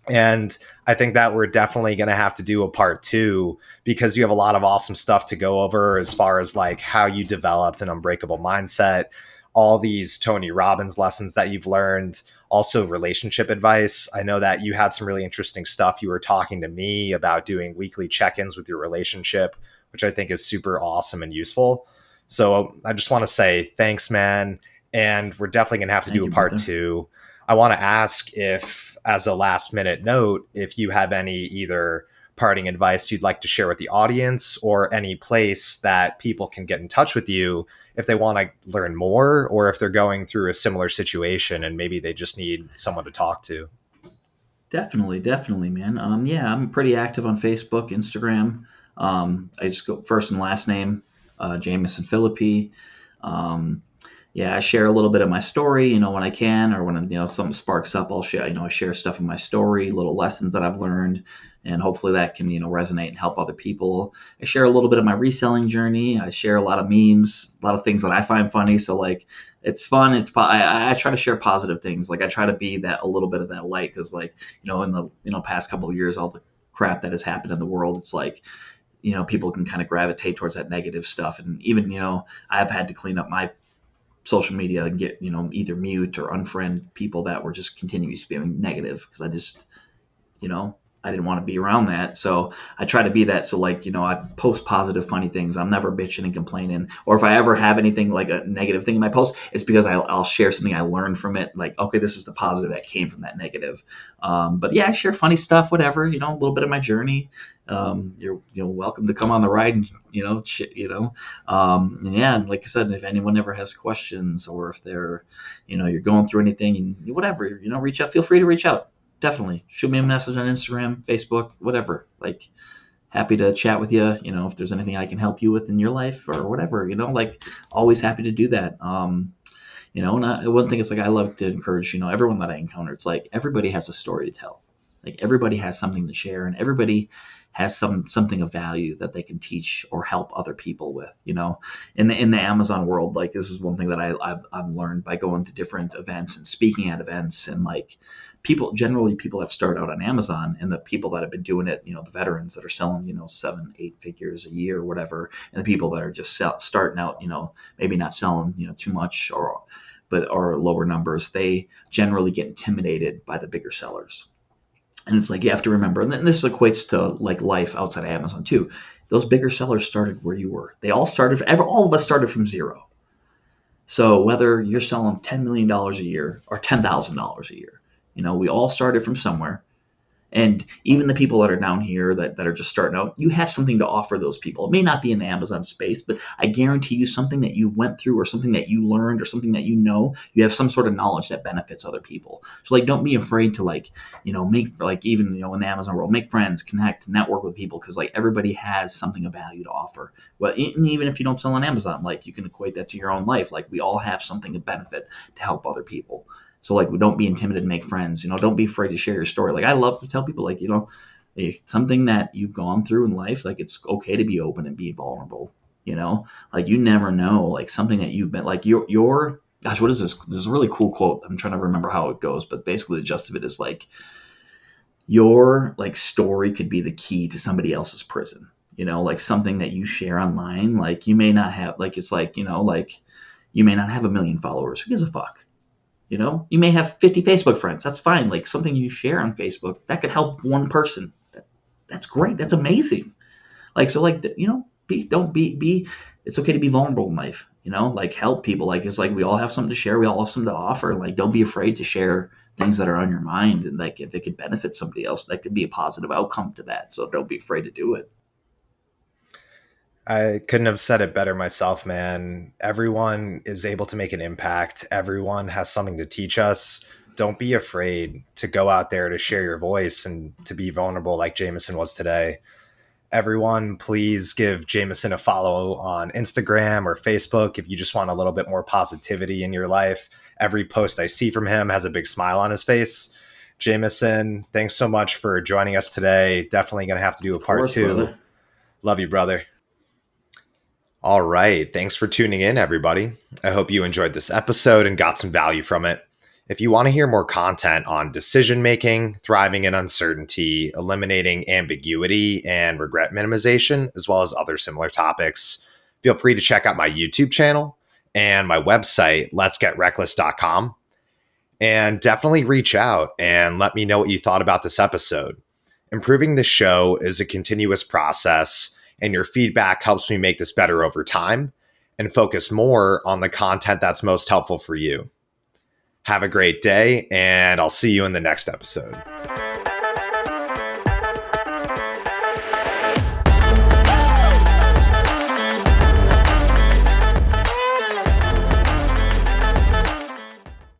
And I think that we're definitely going to have to do a part 2, because you have a lot of awesome stuff to go over as far as like how you developed an unbreakable mindset, all these Tony Robbins lessons that you've learned, also relationship advice. I know that you had some really interesting stuff. You were talking to me about doing weekly check-ins with your relationship, which I think is super awesome and useful. So I just want to say thanks, man. And we're definitely going to have to do a part 2. I want to ask if, as a last minute note, if you have any either parting advice you'd like to share with the audience, or any place that people can get in touch with you if they want to learn more, or if they're going through a similar situation and maybe they just need someone to talk to. Definitely, man. Yeah, I'm pretty active on Facebook, Instagram. I just go first and last name, Jamison Phillipi. Yeah, I share a little bit of my story, when I can, or when something sparks up, I'll share. I share stuff in my story, little lessons that I've learned, and hopefully that can resonate and help other people. I share a little bit of my reselling journey. I share a lot of memes, a lot of things that I find funny. So like, it's fun. I try to share positive things. Like I try to be that a little bit of that light, because like in the past couple of years, all the crap that has happened in the world, it's like people can kind of gravitate towards that negative stuff, and even I've had to clean up my social media and get either mute or unfriend people that were just continually spewing negative, because I just I didn't want to be around that. So I try to be that. So like I post positive funny things. I'm never bitching and complaining, or if I ever have anything like a negative thing in my post, it's because I'll share something I learned from it, like okay, this is the positive that came from that negative. But yeah, I share funny stuff, whatever, a little bit of my journey. You're welcome to come on the ride, and and yeah, and like I said, if anyone ever has questions, or if they're you're going through anything, and whatever, reach out, feel free to reach out. Definitely shoot me a message on Instagram, Facebook, whatever. Like, happy to chat with you. If there's anything I can help you with in your life or whatever, like always happy to do that. And one thing is like, I love to encourage, everyone that I encounter, it's like everybody has a story to tell. Like everybody has something to share, and everybody has something of value that they can teach or help other people with. In the Amazon world, like this is one thing that I've learned by going to different events and speaking at events, and like people that start out on Amazon, and the people that have been doing it, the veterans that are selling 7-8 figures a year or whatever, and the people that are just starting out, maybe not selling too much or lower numbers, they generally get intimidated by the bigger sellers. And it's like, you have to remember, and this equates to like life outside of Amazon too. Those bigger sellers started where you were. They all of us started from zero. So whether you're selling $10 million a year or $10,000 a year, we all started from somewhere. And even the people that are down here that are just starting out, you have something to offer those people. It may not be in the Amazon space, but I guarantee you something that you went through, or something that you learned, or something that you have some sort of knowledge that benefits other people. So like, don't be afraid to make even, in the Amazon world, make friends, connect, network with people, because like everybody has something of value to offer. Well, even if you don't sell on Amazon, like you can equate that to your own life. Like we all have something of benefit to help other people. So like, don't be intimidated to make friends. Don't be afraid to share your story. Like I love to tell people, like if something that you've gone through in life, like it's okay to be open and be vulnerable. Like you never know, like something that you've been like your gosh, what is this? This is a really cool quote. I'm trying to remember how it goes, but basically the gist of it is like your like story could be the key to somebody else's prison. Like something that you share online, like you may not have, like it's like like you may not have 1 million followers. Who gives a fuck? You may have 50 Facebook friends. That's fine. Like something you share on Facebook that could help one person. That's great. That's amazing. Like, so like, it's okay to be vulnerable in life, like help people. Like, it's like, we all have something to share. We all have something to offer. Like, don't be afraid to share things that are on your mind, and like if it could benefit somebody else, that could be a positive outcome to that. So don't be afraid to do it. I couldn't have said it better myself, man. Everyone is able to make an impact. Everyone has something to teach us. Don't be afraid to go out there to share your voice and to be vulnerable like Jamison was today. Everyone, please give Jamison a follow on Instagram or Facebook if you just want a little bit more positivity in your life. Every post I see from him has a big smile on his face. Jamison, thanks so much for joining us today. Definitely going to have to do a Of part course, two. brother. Love you, brother. All right. Thanks for tuning in, everybody. I hope you enjoyed this episode and got some value from it. If you want to hear more content on decision making, thriving in uncertainty, eliminating ambiguity, and regret minimization, as well as other similar topics, feel free to check out my YouTube channel and my website, letsgetreckless.com. And definitely reach out and let me know what you thought about this episode. Improving the show is a continuous process, and your feedback helps me make this better over time and focus more on the content that's most helpful for you. Have a great day, and I'll see you in the next episode.